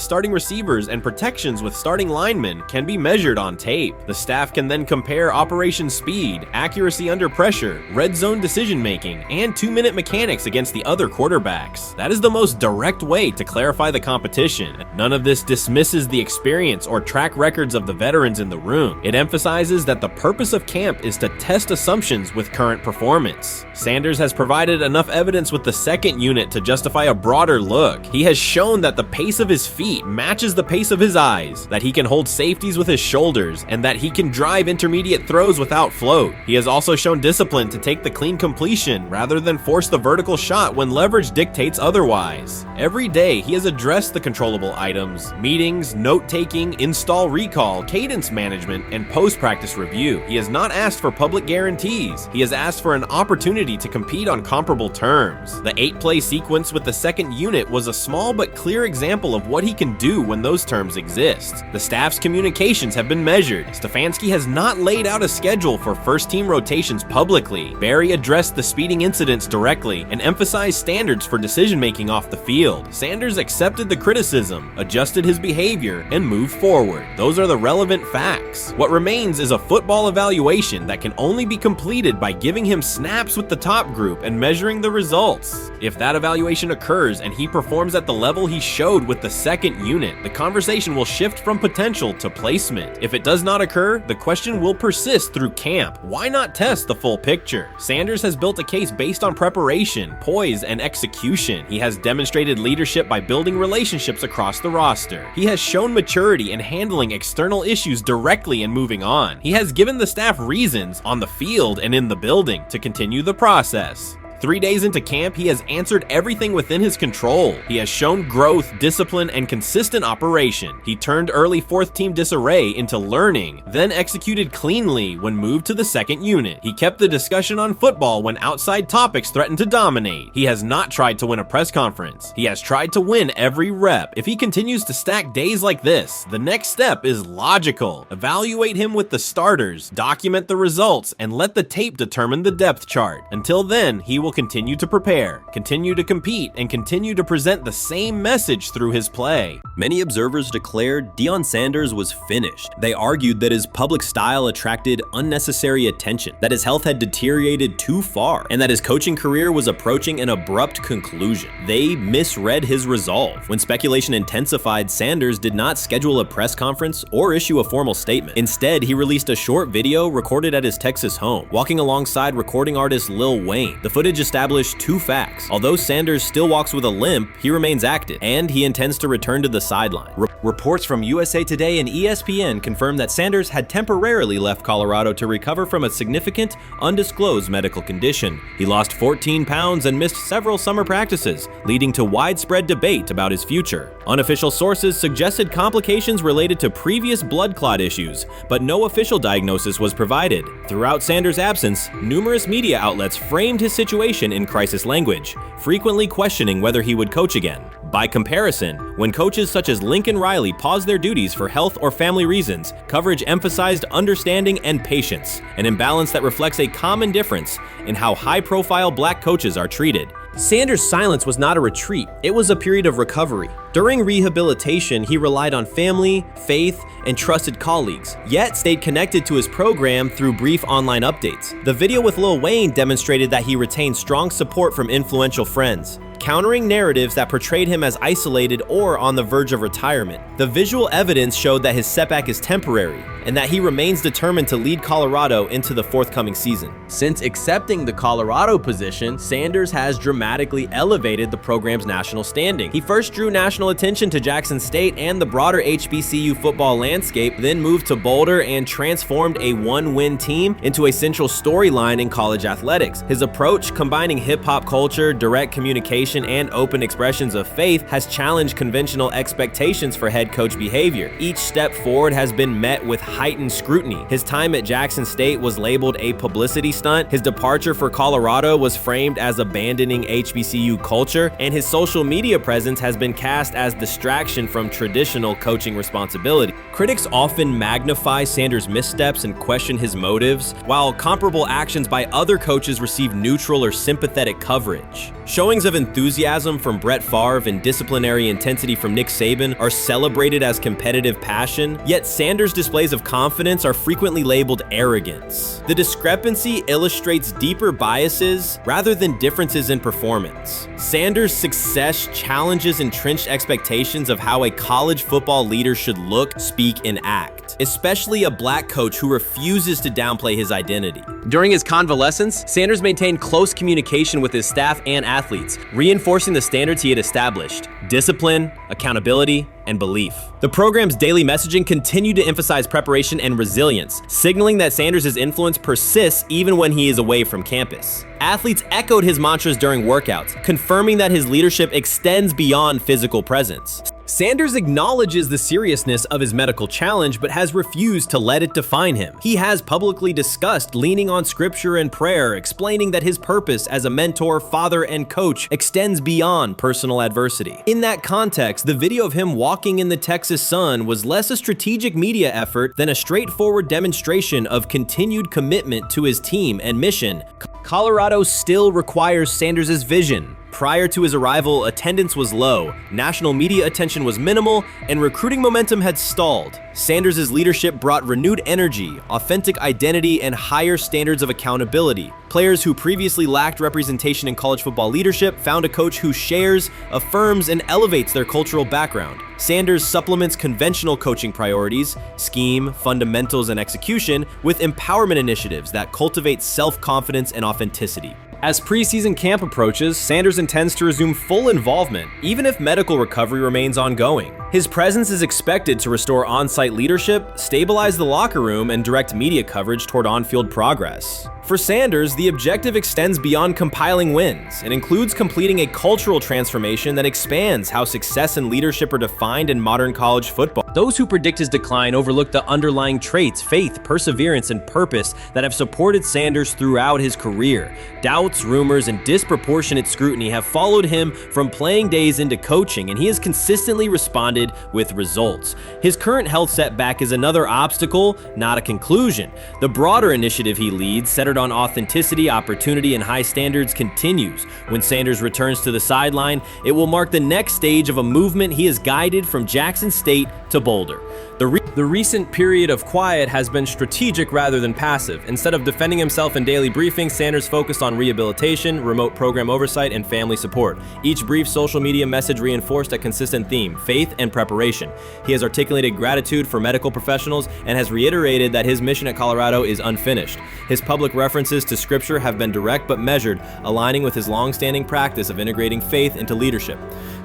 starting receivers and protections with starting linemen can be measured on tape. The staff can then compare operation speed, accuracy under pressure, red zone decision-making, and 2-minute mechanics against the other quarterbacks. That is the most direct way to clarify the competition. None of this dismisses the experience or track records of the veterans in the room. It emphasizes that the purpose of camp is to test assumptions with current performance. Sanders has provided enough evidence with the second unit to justify a broader look. He has shown that the pace of his feet matches the pace of his eyes, that he can hold safeties with his shoulders, and that he can drive intermediate throws without float. He has also shown discipline to take the clean completion rather than force the vertical shot when leverage dictates otherwise. Every day, he has addressed the controllable items, meetings, note-taking, install recall, cadence management, and post-practice review. He has not asked for public guarantees. He has asked for an opportunity to compete on comparable terms. The 8-play sequence with the second unit was a small but clear example of what he can do when those terms exist. The staff's communications have been measured. Stefanski has not laid out a schedule for first-team rotations publicly. Barry addressed the speeding incidents directly and emphasized standards for decision-making off the field. Sanders accepted the criticism, adjusted his behavior, and moved forward. Those are the relevant facts. What remains is a football evaluation that can only be completed by giving him snaps with the top group and measuring the results. If that evaluation occurs and he performs at the level he showed with the second unit, the conversation will shift from potential to placement. If it does not occur, the question will persist through camp. Why not test the full picture? Sanders has built a case based on preparation, poise, and execution. He has demonstrated leadership by building relationships across the roster. He has shown maturity in handling external issues directly and moving on. He has given the staff reasons on the field and in the building to continue the process. 3 days into camp, he has answered everything within his control. He has shown growth, discipline, and consistent operation. He turned early fourth-team disarray into learning, then executed cleanly when moved to the second unit. He kept the discussion on football when outside topics threatened to dominate. He has not tried to win a press conference. He has tried to win every rep. If he continues to stack days like this, the next step is logical. Evaluate him with the starters, document the results, and let the tape determine the depth chart. Until then, he will continue to prepare, continue to compete, and continue to present the same message through his play. Many observers declared Deion Sanders was finished. They argued that his public style attracted unnecessary attention, that his health had deteriorated too far, and that his coaching career was approaching an abrupt conclusion. They misread his resolve. When speculation intensified, Sanders did not schedule a press conference or issue a formal statement. Instead, he released a short video recorded at his Texas home, walking alongside recording artist Lil Wayne. The footage established two facts. Although Sanders still walks with a limp, he remains active, and he intends to return to the sideline. Reports from USA Today and ESPN confirm that Sanders had temporarily left Colorado to recover from a significant, undisclosed medical condition. He lost 14 pounds and missed several summer practices, leading to widespread debate about his future. Unofficial sources suggested complications related to previous blood clot issues, but no official diagnosis was provided. Throughout Sanders' absence, numerous media outlets framed his situation in crisis language, frequently questioning whether he would coach again. By comparison, when coaches such as Lincoln Riley paused their duties for health or family reasons, coverage emphasized understanding and patience, an imbalance that reflects a common difference in how high-profile black coaches are treated. Sanders' silence was not a retreat, it was a period of recovery. During rehabilitation, he relied on family, faith, and trusted colleagues, yet stayed connected to his program through brief online updates. The video with Lil Wayne demonstrated that he retained strong support from influential friends, countering narratives that portrayed him as isolated or on the verge of retirement. The visual evidence showed that his setback is temporary, and that he remains determined to lead Colorado into the forthcoming season. Since accepting the Colorado position, Sanders has dramatically elevated the program's national standing. He first drew national attention to Jackson State and the broader HBCU football landscape, then moved to Boulder and transformed a one-win team into a central storyline in college athletics. His approach, combining hip-hop culture, direct communication, and open expressions of faith, has challenged conventional expectations for head coach behavior. Each step forward has been met with heightened scrutiny. His time at Jackson State was labeled a publicity stunt, his departure for Colorado was framed as abandoning HBCU culture, and his social media presence has been cast as distraction from traditional coaching responsibility. Critics often magnify Sanders' missteps and question his motives, while comparable actions by other coaches receive neutral or sympathetic coverage. Showings of enthusiasm from Brett Favre and disciplinary intensity from Nick Saban are celebrated as competitive passion, yet Sanders' displays of of confidence are frequently labeled arrogance. The discrepancy illustrates deeper biases rather than differences in performance. Sanders' success challenges entrenched expectations of how a college football leader should look, speak, and act, especially a black coach who refuses to downplay his identity. During his convalescence, Sanders maintained close communication with his staff and athletes, reinforcing the standards he had established: discipline, accountability, and belief. The program's daily messaging continued to emphasize preparation and resilience, signaling that Sanders' influence persists even when he is away from campus. Athletes echoed his mantras during workouts, confirming that his leadership extends beyond physical presence. Sanders acknowledges the seriousness of his medical challenge, but has refused to let it define him. He has publicly discussed leaning on scripture and prayer, explaining that his purpose as a mentor, father, and coach extends beyond personal adversity. In that context, the video of him walking in the Texas sun was less a strategic media effort than a straightforward demonstration of continued commitment to his team and mission. Colorado still requires Sanders' vision. Prior to his arrival, attendance was low, national media attention was minimal, and recruiting momentum had stalled. Sanders' leadership brought renewed energy, authentic identity, and higher standards of accountability. Players who previously lacked representation in college football leadership found a coach who shares, affirms, and elevates their cultural background. Sanders supplements conventional coaching priorities, scheme, fundamentals, and execution with empowerment initiatives that cultivate self-confidence and authenticity. As preseason camp approaches, Sanders intends to resume full involvement, even if medical recovery remains ongoing. His presence is expected to restore on-site leadership, stabilize the locker room, and direct media coverage toward on-field progress. For Sanders, the objective extends beyond compiling wins and includes completing a cultural transformation that expands how success and leadership are defined in modern college football. Those who predict his decline overlook the underlying traits, faith, perseverance, and purpose that have supported Sanders throughout his career. Doubts, rumors, and disproportionate scrutiny have followed him from playing days into coaching, and he has consistently responded with results. His current health setback is another obstacle, not a conclusion. The broader initiative he leads, centered on authenticity, opportunity, and high standards, continues. When Sanders returns to the sideline, it will mark the next stage of a movement he has guided from Jackson State to Boulder. The recent period of quiet has been strategic rather than passive. Instead of defending himself in daily briefings, Sanders focused on rehabilitation, remote program oversight, and family support. Each brief social media message reinforced a consistent theme: faith and preparation. He has articulated gratitude for medical professionals and has reiterated that his mission at Colorado is unfinished. His public references to scripture have been direct but measured, aligning with his long-standing practice of integrating faith into leadership.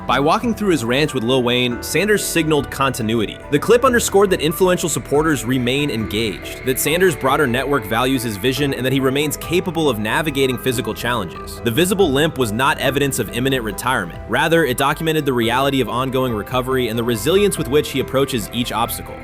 By walking through his ranch with Lil Wayne, Sanders signaled continuity. The clip underscored that influential supporters remain engaged, that Sanders' broader network values his vision, and that he remains capable of navigating physical challenges. The visible limp was not evidence of imminent retirement. Rather, it documented the reality of ongoing recovery and the resilience with which he approaches each obstacle.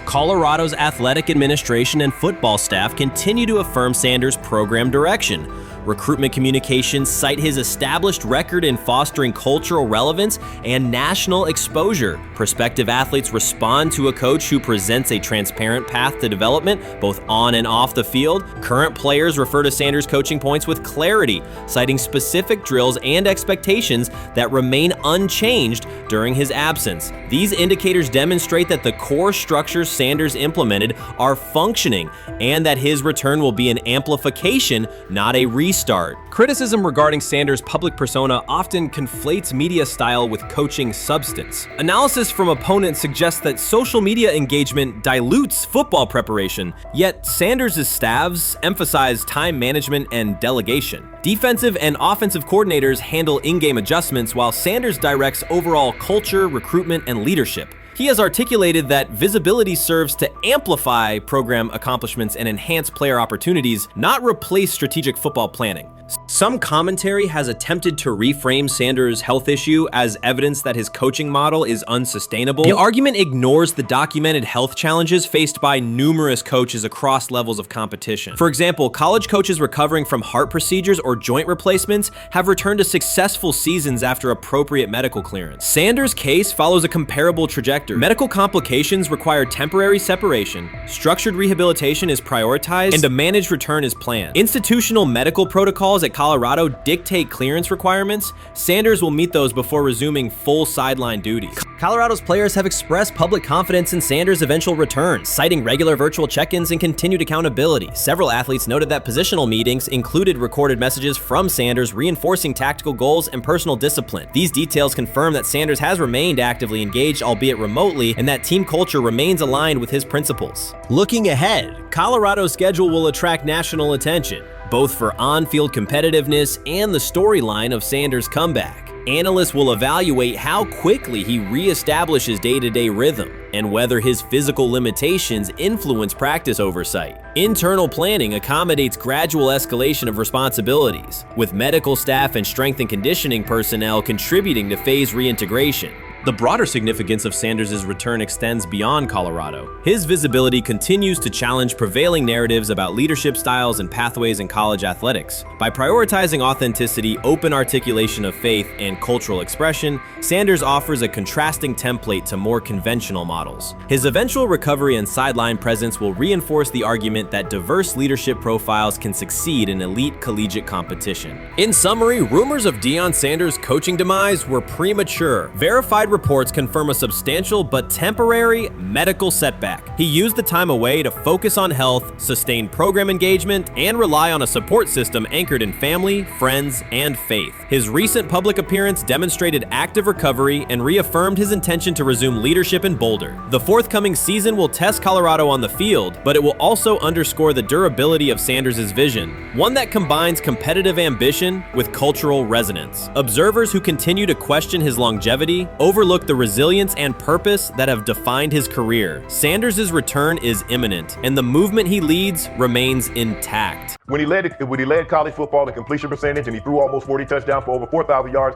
Colorado's athletic administration and football staff continue to affirm Sanders' program direction. Recruitment communications cite his established record in fostering cultural relevance and national exposure. Prospective athletes respond to a coach who presents a transparent path to development, both on and off the field. Current players refer to Sanders' coaching points with clarity, citing specific drills and expectations that remain unchanged during his absence. These indicators demonstrate that the core structures Sanders implemented are functioning, and that his return will be an amplification, not a restart. Criticism regarding Sanders' public persona often conflates media style with coaching substance. Analysis from opponents suggests that social media engagement dilutes football preparation, yet Sanders' staffs emphasize time management and delegation. Defensive and offensive coordinators handle in-game adjustments, while Sanders directs overall culture, recruitment, and leadership. He has articulated that visibility serves to amplify program accomplishments and enhance player opportunities, not replace strategic football planning. Some commentary has attempted to reframe Sanders' health issue as evidence that his coaching model is unsustainable. The argument ignores the documented health challenges faced by numerous coaches across levels of competition. For example, college coaches recovering from heart procedures or joint replacements have returned to successful seasons after appropriate medical clearance. Sanders' case follows a comparable trajectory. Medical complications require temporary separation, structured rehabilitation is prioritized, and a managed return is planned. Institutional medical protocols protocols at Colorado dictate clearance requirements, Sanders will meet those before resuming full sideline duties. Colorado's players have expressed public confidence in Sanders' eventual return, citing regular virtual check-ins and continued accountability. Several athletes noted that positional meetings included recorded messages from Sanders reinforcing tactical goals and personal discipline. These details confirm that Sanders has remained actively engaged, albeit remotely, and that team culture remains aligned with his principles. Looking ahead, Colorado's schedule will attract national attention, both for on-field competitiveness and the storyline of Sanders' comeback. Analysts will evaluate how quickly he reestablishes day-to-day rhythm and whether his physical limitations influence practice oversight. Internal planning accommodates gradual escalation of responsibilities, with medical staff and strength and conditioning personnel contributing to phase reintegration. The broader significance of Sanders' return extends beyond Colorado. His visibility continues to challenge prevailing narratives about leadership styles and pathways in college athletics. By prioritizing authenticity, open articulation of faith, and cultural expression, Sanders offers a contrasting template to more conventional models. His eventual recovery and sideline presence will reinforce the argument that diverse leadership profiles can succeed in elite collegiate competition. In summary, rumors of Deion Sanders' coaching demise were premature. Verified reports confirm a substantial but temporary medical setback. He used the time away to focus on health, sustain program engagement, and rely on a support system anchored in family, friends, and faith. His recent public appearance demonstrated active recovery and reaffirmed his intention to resume leadership in Boulder. The forthcoming season will test Colorado on the field, but it will also underscore the durability of Sanders' vision, one that combines competitive ambition with cultural resonance. Observers who continue to question his longevity overlook the resilience and purpose that have defined his career. Sanders' return is imminent, and the movement he leads remains intact. When he led college football in completion percentage and he threw almost 40 touchdowns for over 4,000 yards,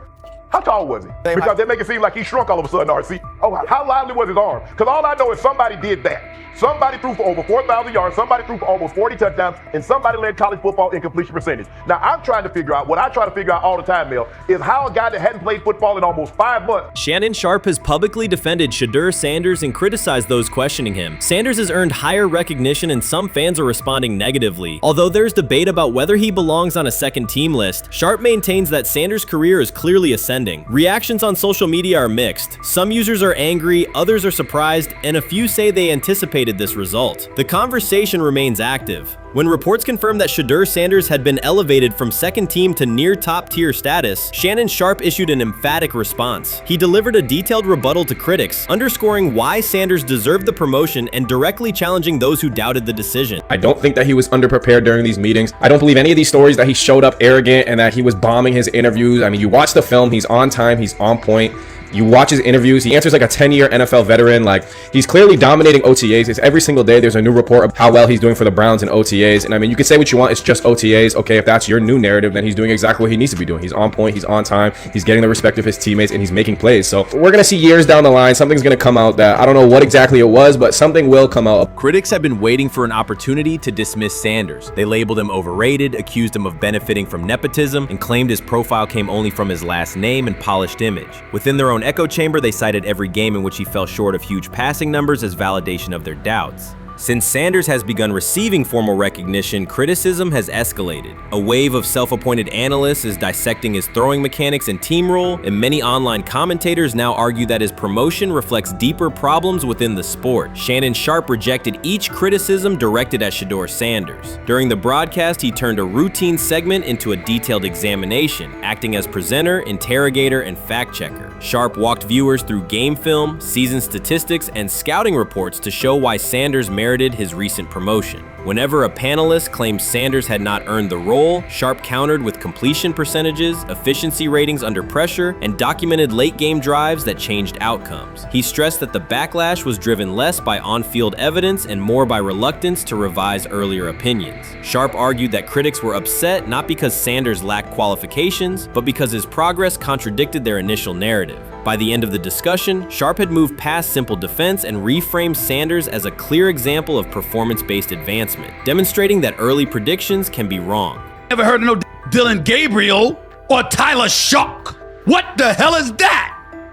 how tall was he? Because they make it seem like he shrunk all of a sudden, RC. Oh, how lively was his arm? Because all I know is somebody did that. Somebody threw for over 4,000 yards, somebody threw for almost 40 touchdowns, and somebody led college football in completion percentage. Now, I'm trying to figure out, what I try to figure out all the time, Mel, is how a guy that hadn't played football in almost 5 months. Shannon Sharpe has publicly defended Shedeur Sanders and criticized those questioning him. Sanders has earned higher recognition and some fans are responding negatively. Although there's debate about whether he belongs on a second team list, Sharpe maintains that Sanders' career is clearly ascending. Reactions on social media are mixed. Some users are angry, others are surprised, and a few say they anticipated this result. The conversation remains active. When reports confirmed that Shedeur Sanders had been elevated from second team to near top tier status, Shannon Sharpe issued an emphatic response. He delivered a detailed rebuttal to critics, underscoring why Sanders deserved the promotion and directly challenging those who doubted the decision. I don't think that he was underprepared during these meetings. I don't believe any of these stories that he showed up arrogant and that he was bombing his interviews. I mean, you watch the film, he's on time, he's on point. You watch his interviews, he answers like a 10-year NFL veteran. Like, he's clearly dominating OTAs. It's every single day there's a new report of how well he's doing for the Browns in OTAs. And I mean, you can say what you want, it's just OTAs. Okay, if that's your new narrative, then he's doing exactly what he needs to be doing. He's on point, he's on time, he's getting the respect of his teammates, and he's making plays. So we're gonna see years down the line, something's gonna come out that I don't know what exactly it was, but something will come out. Critics have been waiting for an opportunity to dismiss Sanders. They labeled him overrated, accused him of benefiting from nepotism, and claimed his profile came only from his last name and polished image. Within their own echo chamber, they cited every game in which he fell short of huge passing numbers as validation of their doubts. Since Sanders has begun receiving formal recognition, criticism has escalated. A wave of self-appointed analysts is dissecting his throwing mechanics and team role, and many online commentators now argue that his promotion reflects deeper problems within the sport. Shannon Sharpe rejected each criticism directed at Shedeur Sanders. During the broadcast, he turned a routine segment into a detailed examination, acting as presenter, interrogator, and fact-checker. Sharpe walked viewers through game film, season statistics, and scouting reports to show why Sanders merited his recent promotion. Whenever a panelist claimed Sanders had not earned the role, Sharpe countered with completion percentages, efficiency ratings under pressure, and documented late-game drives that changed outcomes. He stressed that the backlash was driven less by on-field evidence and more by reluctance to revise earlier opinions. Sharpe argued that critics were upset not because Sanders lacked qualifications, but because his progress contradicted their initial narrative. By the end of the discussion, Sharpe had moved past simple defense and reframed Sanders as a clear example of performance-based advancement, demonstrating that early predictions can be wrong. Never heard of no Deion Gabriel or Tyler Shock. What the hell is that?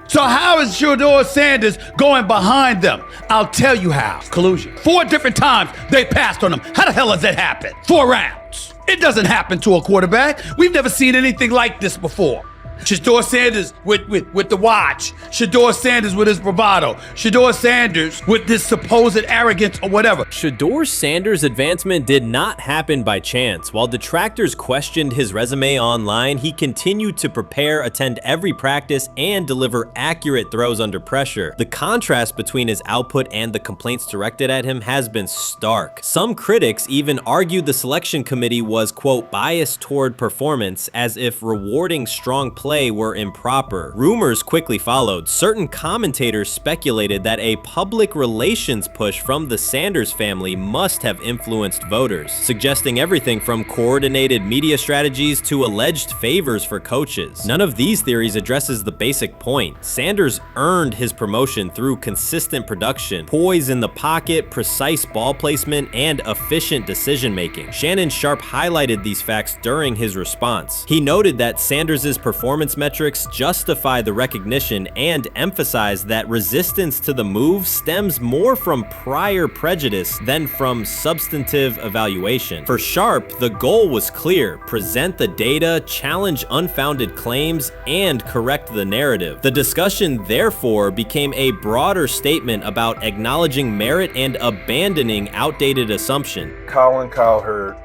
So how is Shedeur Sanders going behind them? I'll tell you how. Collusion. 4 different times they passed on him. How the hell does that happen? 4 rounds. It doesn't happen to a quarterback. We've never seen anything like this before. Shedeur Sanders with the watch. Shedeur Sanders with his bravado. Shedeur Sanders with this supposed arrogance or whatever. Shedeur Sanders' advancement did not happen by chance. While detractors questioned his resume online, he continued to prepare, attend every practice, and deliver accurate throws under pressure. The contrast between his output and the complaints directed at him has been stark. Some critics even argued the selection committee was, quote, biased toward performance, as if rewarding strong play were improper. Rumors quickly followed. Certain commentators speculated that a public relations push from the Sanders family must have influenced voters, suggesting everything from coordinated media strategies to alleged favors for coaches. None of these theories addresses the basic point. Sanders earned his promotion through consistent production, poise in the pocket, precise ball placement, and efficient decision-making. Shannon Sharpe highlighted these facts during his response. He noted that Sanders' performance metrics justify the recognition and emphasize that resistance to the move stems more from prior prejudice than from substantive evaluation. For Sharpe, the goal was clear: present the data, challenge unfounded claims, and correct the narrative. The discussion therefore became a broader statement about acknowledging merit and abandoning outdated assumption. Colin Cowherd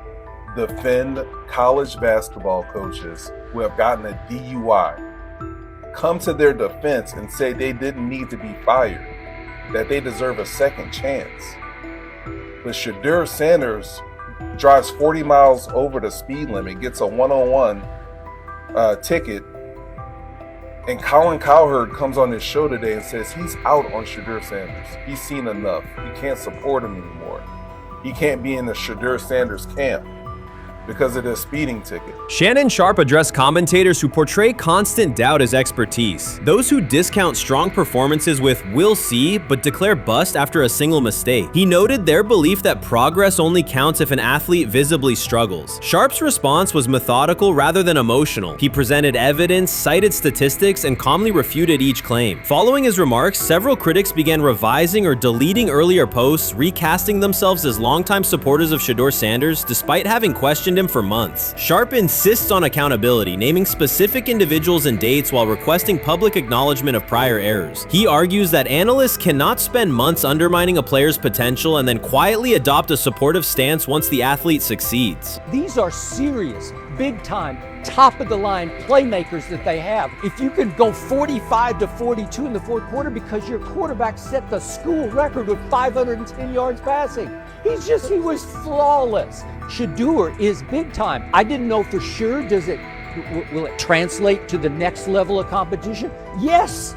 defend college basketball coaches who have gotten a DUI, come to their defense and say they didn't need to be fired, that they deserve a second chance. But Shedeur Sanders drives 40 miles over the speed limit, gets a one-on-one ticket, and Colin Cowherd comes on his show today and says he's out on Shedeur Sanders. He's seen enough. He can't support him anymore. He can't be in the Shedeur Sanders camp because of the speeding ticket. Shannon Sharpe addressed commentators who portray constant doubt as expertise. Those who discount strong performances with "we'll see," but declare bust after a single mistake. He noted their belief that progress only counts if an athlete visibly struggles. Sharpe's response was methodical rather than emotional. He presented evidence, cited statistics, and calmly refuted each claim. Following his remarks, several critics began revising or deleting earlier posts, recasting themselves as longtime supporters of Shedeur Sanders despite having questioned him for months. Sharpe insists on accountability, naming specific individuals and dates while requesting public acknowledgement of prior errors. He argues that analysts cannot spend months undermining a player's potential and then quietly adopt a supportive stance once the athlete succeeds. These are serious, big-time, top-of-the-line playmakers that they have. If you can go 45 to 42 in the fourth quarter because your quarterback set the school record with 510 yards passing. He was flawless. Shedeur is big time. I didn't know for sure, will it translate to the next level of competition? Yes,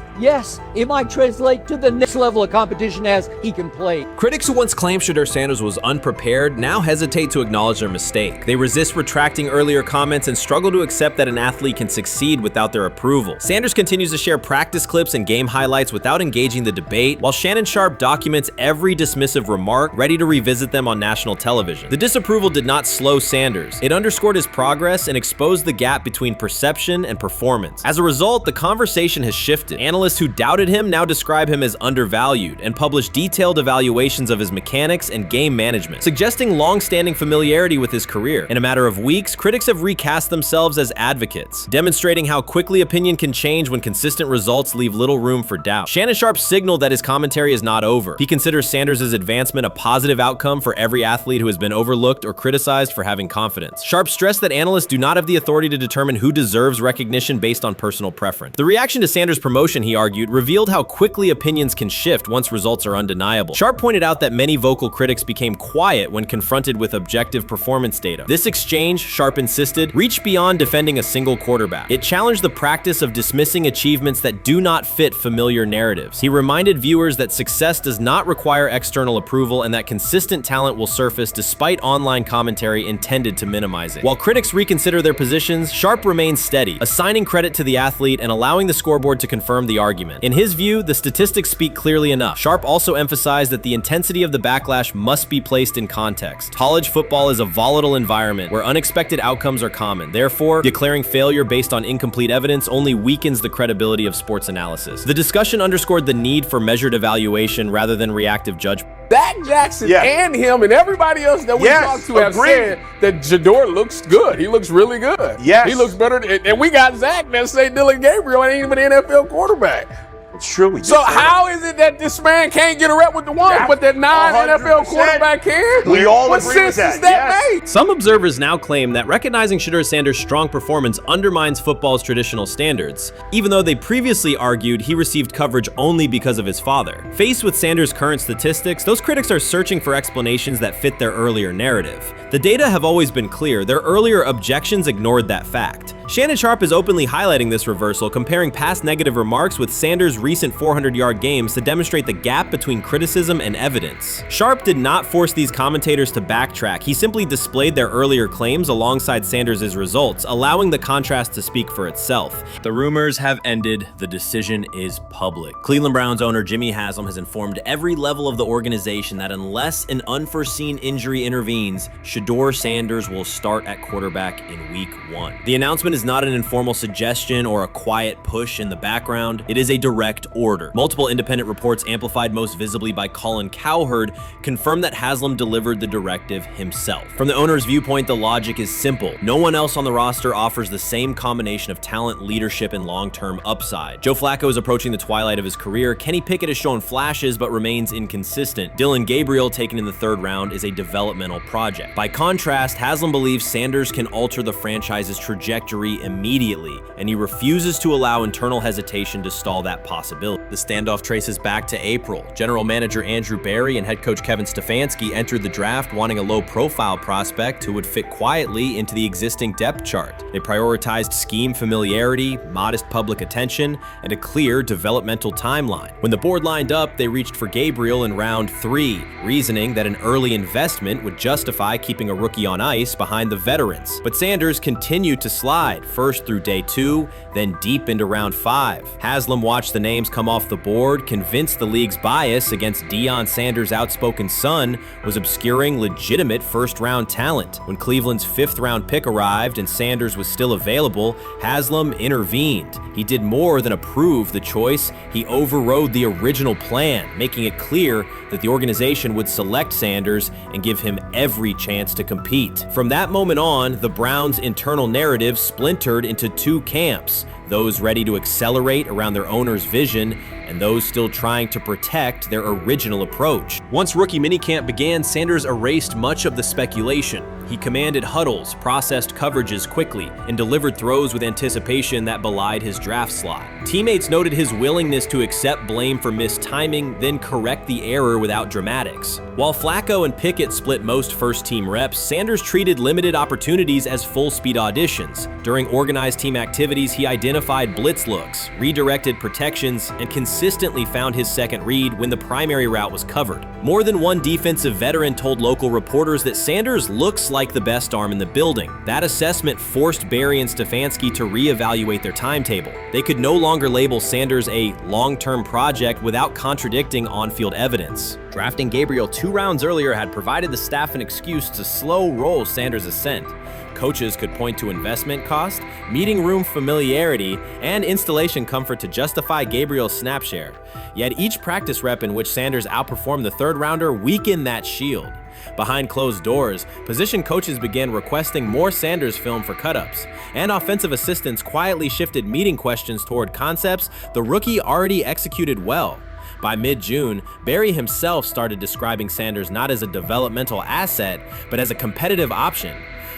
it might translate to the next level of competition as he can play. Critics who once claimed Shedeur Sanders was unprepared now hesitate to acknowledge their mistake. They resist retracting earlier comments and struggle to accept that an athlete can succeed without their approval. Sanders continues to share practice clips and game highlights without engaging the debate, while Shannon Sharpe documents every dismissive remark, ready to revisit them on national television. The disapproval did not slow Sanders. It underscored his progress and exposed the gap between perception and performance. As a result, the conversation has shifted. Analysts who doubted him now describe him as undervalued and publish detailed evaluations of his mechanics and game management, suggesting long-standing familiarity with his career. In a matter of weeks, critics have recast themselves as advocates, demonstrating how quickly opinion can change when consistent results leave little room for doubt. Shannon Sharpe signaled that his commentary is not over. He considers Sanders' advancement a positive outcome for every athlete who has been overlooked or criticized for having confidence. Sharpe stressed that analysts do not have the authority to determine who deserves recognition based on personal preference. The reaction to Sanders' promotion, he argued, revealed how quickly opinions can shift once results are undeniable. Sharpe pointed out that many vocal critics became quiet when confronted with objective performance data. This exchange, Sharpe insisted, reached beyond defending a single quarterback. It challenged the practice of dismissing achievements that do not fit familiar narratives. He reminded viewers that success does not require external approval and that consistent talent will surface despite online commentary intended to minimize it. While critics reconsider their positions, Sharpe remains steady, assigning credit to the athlete and allowing the scoreboard to confirm the argument. In his view, the statistics speak clearly enough. Sharpe also emphasized that the intensity of the backlash must be placed in context. College football is a volatile environment where unexpected outcomes are common. Therefore, declaring failure based on incomplete evidence only weakens the credibility of sports analysis. The discussion underscored the need for measured evaluation rather than reactive judgment. Dak Jackson Yes. and him and everybody else that we Yes, talked to have agreed. said that Shedeur looks good. He looks really good. Yes. He looks better. And we got Zach that say Dillon Gabriel ain't even an NFL quarterback. It's true. We So how is it that this man can't get a rep with the ones, but that non-NFL 100%. quarterback can? We all what agree with sense does that, that yes. make? Some observers now claim that recognizing Shedeur Sanders' strong performance undermines football's traditional standards, even though they previously argued he received coverage only because of his father. Faced with Sanders' current statistics, those critics are searching for explanations that fit their earlier narrative. The data have always been clear. Their earlier objections ignored that fact. Shannon Sharpe is openly highlighting this reversal, comparing past negative remarks with Sanders' recent 400-yard games to demonstrate the gap between criticism and evidence. Sharpe did not force these commentators to backtrack. He simply displayed their earlier claims alongside Sanders' results, allowing the contrast to speak for itself. The rumors have ended. The decision is public. Cleveland Browns owner Jimmy Haslam has informed every level of the organization that unless an unforeseen injury intervenes, Shedeur Sanders will start at quarterback in Week 1. The announcement is not an informal suggestion or a quiet push in the background. It is a direct order. Multiple independent reports, amplified most visibly by Colin Cowherd, confirm that Haslam delivered the directive himself. From the owner's viewpoint, the logic is simple. No one else on the roster offers the same combination of talent, leadership, and long-term upside. Joe Flacco is approaching the twilight of his career. Kenny Pickett has shown flashes but remains inconsistent. Dillon Gabriel, taken in the 3rd round, is a developmental project. By contrast, Haslam believes Sanders can alter the franchise's trajectory immediately, and he refuses to allow internal hesitation to stall that possibility. The standoff traces back to April. General manager Andrew Berry and head coach Kevin Stefanski entered the draft wanting a low-profile prospect who would fit quietly into the existing depth chart. They prioritized scheme familiarity, modest public attention, and a clear developmental timeline. When the board lined up, they reached for Gabriel in round 3, reasoning that an early investment would justify keeping a rookie on ice behind the veterans. But Sanders continued to slide, first through day 2, then deep into round 5. Haslam watched the names come off the board, convinced the league's bias against Deion Sanders' outspoken son was obscuring legitimate first-round talent. When Cleveland's 5th-round pick arrived and Sanders was still available, Haslam intervened. He did more than approve the choice. He overrode the original plan, making it clear that the organization would select Sanders and give him every chance to compete. From that moment on, the Browns' internal narrative splintered into 2 camps, those ready to accelerate around their owner's vision and those still trying to protect their original approach. Once rookie minicamp began, Sanders erased much of the speculation. He commanded huddles, processed coverages quickly, and delivered throws with anticipation that belied his draft slot. Teammates noted his willingness to accept blame for missed timing, then correct the error without dramatics. While Flacco and Pickett split most first-team reps, Sanders treated limited opportunities as full-speed auditions. During organized team activities, he identified blitz looks, redirected protections, and consistently found his second read when the primary route was covered. More than one defensive veteran told local reporters that Sanders looks like the best arm in the building. That assessment forced Berry and Stefanski to reevaluate their timetable. They could no longer label Sanders a long-term project without contradicting on-field evidence. Drafting Gabriel 2 rounds earlier had provided the staff an excuse to slow roll Sanders' ascent. Coaches could point to investment cost, meeting room familiarity, and installation comfort to justify Gabriel's snap share. Yet each practice rep in which Sanders outperformed the 3rd rounder weakened that shield. Behind closed doors, position coaches began requesting more Sanders film for cut-ups, and offensive assistants quietly shifted meeting questions toward concepts the rookie already executed well. By mid-June, Berry himself started describing Sanders not as a developmental asset, but as a competitive option.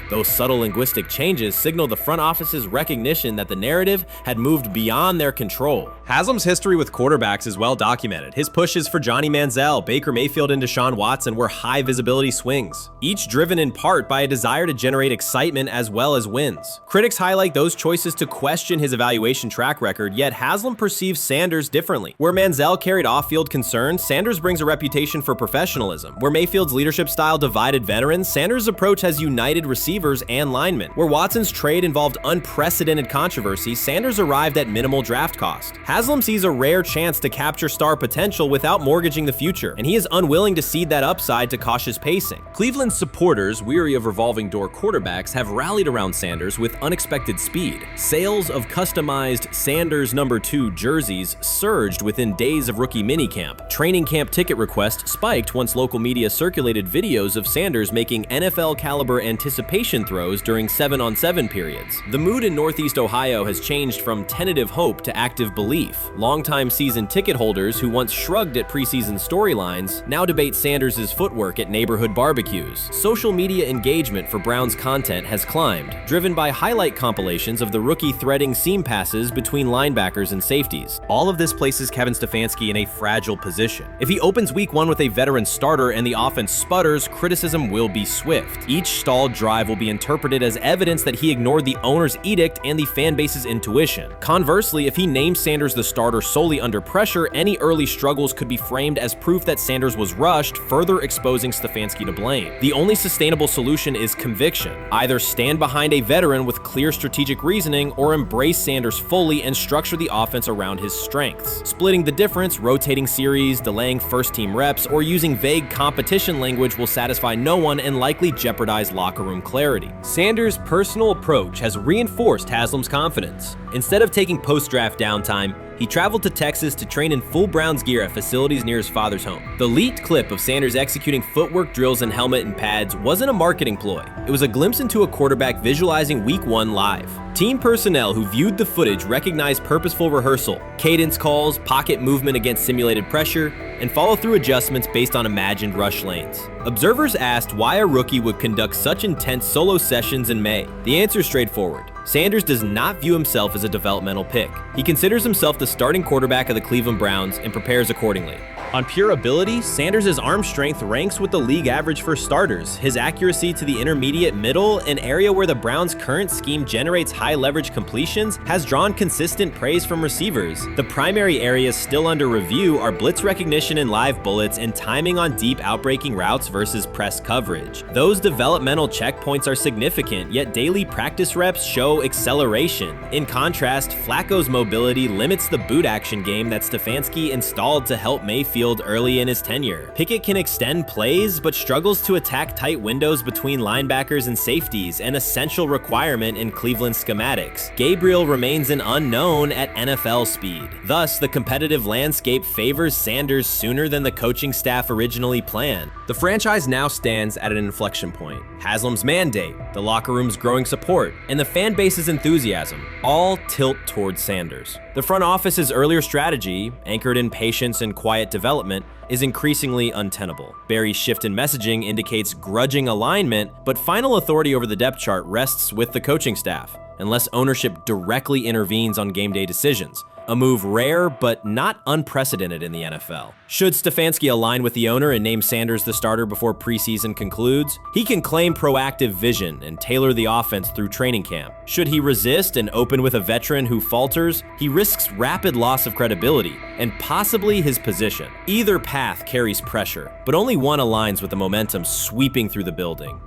Those subtle linguistic changes signal the front office's recognition that the narrative had moved beyond their control. Haslam's history with quarterbacks is well documented. His pushes for Johnny Manziel, Baker Mayfield, and Deshaun Watson were high-visibility swings, each driven in part by a desire to generate excitement as well as wins. Critics highlight those choices to question his evaluation track record, yet Haslam perceives Sanders differently. Where Manziel carried off-field concerns, Sanders brings a reputation for professionalism. Where Mayfield's leadership style divided veterans, Sanders' approach has united receivers and linemen. Where Watson's trade involved unprecedented controversy, Sanders arrived at minimal draft cost. Haslam sees a rare chance to capture star potential without mortgaging the future, and he is unwilling to cede that upside to cautious pacing. Cleveland supporters, weary of revolving door quarterbacks, have rallied around Sanders with unexpected speed. Sales of customized Sanders #2 jerseys surged within days of rookie rookie minicamp. Training camp ticket requests spiked once local media circulated videos of Sanders making NFL-caliber anticipation throws during 7-on-7 periods. The mood in Northeast Ohio has changed from tentative hope to active belief. Longtime season ticket holders who once shrugged at preseason storylines now debate Sanders' footwork at neighborhood barbecues. Social media engagement for Browns content has climbed, driven by highlight compilations of the rookie threading seam passes between linebackers and safeties. All of this places Kevin Stefanski in a fragile position. If he opens week 1 with a veteran starter and the offense sputters, criticism will be swift. Each stalled drive will be interpreted as evidence that he ignored the owner's edict and the fan base's intuition. Conversely, if he names Sanders the starter solely under pressure, any early struggles could be framed as proof that Sanders was rushed, further exposing Stefanski to blame. The only sustainable solution is conviction. Either stand behind a veteran with clear strategic reasoning or embrace Sanders fully and structure the offense around his strengths. Splitting the difference, rotating series, delaying first-team reps, or using vague competition language will satisfy no one and likely jeopardize locker room clarity. Sanders' personal approach has reinforced Haslam's confidence. Instead of taking post-draft downtime, he traveled to Texas to train in full Browns gear at facilities near his father's home. The leaked clip of Sanders executing footwork drills in helmet and pads wasn't a marketing ploy. It was a glimpse into a quarterback visualizing Week 1 live. Team personnel who viewed the footage recognized purposeful rehearsal, cadence calls, pocket movement against simulated pressure, and follow-through adjustments based on imagined rush lanes. Observers asked why a rookie would conduct such intense solo sessions in May. The answer is straightforward. Sanders does not view himself as a developmental pick. He considers himself the starting quarterback of the Cleveland Browns and prepares accordingly. On pure ability, Sanders' arm strength ranks with the league average for starters. His accuracy to the intermediate middle, an area where the Browns' current scheme generates high leverage completions, has drawn consistent praise from receivers. The primary areas still under review are blitz recognition and live bullets and timing on deep outbreaking routes versus press coverage. Those developmental checkpoints are significant, yet daily practice reps show acceleration. In contrast, Flacco's mobility limits the boot action game that Stefanski installed to help Mayfield early in his tenure. Pickett can extend plays, but struggles to attack tight windows between linebackers and safeties, an essential requirement in Cleveland schematics. Gabriel remains an unknown at NFL speed. Thus, the competitive landscape favors Sanders sooner than the coaching staff originally planned. The franchise now stands at an inflection point. Haslam's mandate, the locker room's growing support, and the fan base's enthusiasm all tilt towards Sanders. The front office's earlier strategy, anchored in patience and quiet development, is increasingly untenable. Barry's shift in messaging indicates grudging alignment, but final authority over the depth chart rests with the coaching staff, unless ownership directly intervenes on game day decisions. A move rare but not unprecedented in the NFL. Should Stefanski align with the owner and name Sanders the starter before preseason concludes, he can claim proactive vision and tailor the offense through training camp. Should he resist and open with a veteran who falters, he risks rapid loss of credibility and possibly his position. Either path carries pressure, but only one aligns with the momentum sweeping through the building.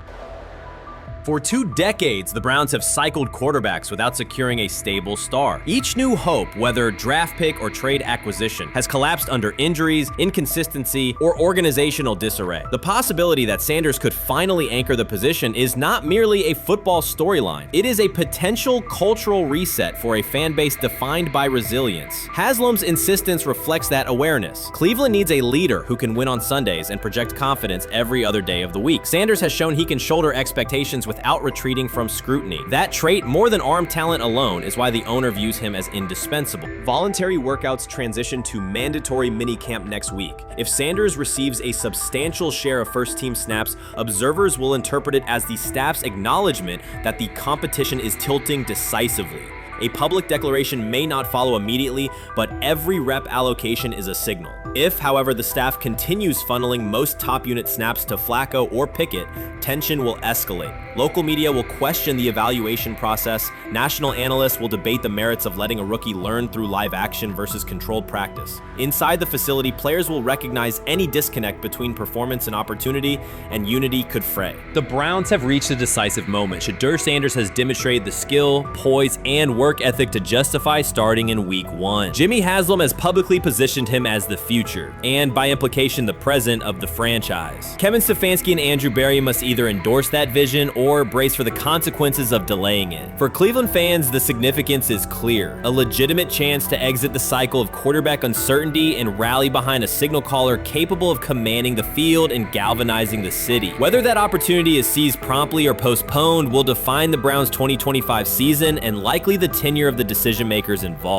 For 2 decades, the Browns have cycled quarterbacks without securing a stable star. Each new hope, whether draft pick or trade acquisition, has collapsed under injuries, inconsistency, or organizational disarray. The possibility that Sanders could finally anchor the position is not merely a football storyline. It is a potential cultural reset for a fan base defined by resilience. Haslam's insistence reflects that awareness. Cleveland needs a leader who can win on Sundays and project confidence every other day of the week. Sanders has shown he can shoulder expectations without retreating from scrutiny. That trait, more than arm talent alone, is why the owner views him as indispensable. Voluntary workouts transition to mandatory minicamp next week. If Sanders receives a substantial share of first-team snaps, observers will interpret it as the staff's acknowledgement that the competition is tilting decisively. A public declaration may not follow immediately, but every rep allocation is a signal. If, however, the staff continues funneling most top unit snaps to Flacco or Pickett, tension will escalate. Local media will question the evaluation process. National analysts will debate the merits of letting a rookie learn through live action versus controlled practice. Inside the facility, players will recognize any disconnect between performance and opportunity, and unity could fray. The Browns have reached a decisive moment. Shedeur Sanders has demonstrated the skill, poise, and work work ethic to justify starting in week 1. Jimmy Haslam has publicly positioned him as the future, and by implication the present of the franchise. Kevin Stefanski and Andrew Berry must either endorse that vision or brace for the consequences of delaying it. For Cleveland fans, the significance is clear. A legitimate chance to exit the cycle of quarterback uncertainty and rally behind a signal caller capable of commanding the field and galvanizing the city. Whether that opportunity is seized promptly or postponed will define the Browns' 2025 season and likely the tenure of the decision makers involved.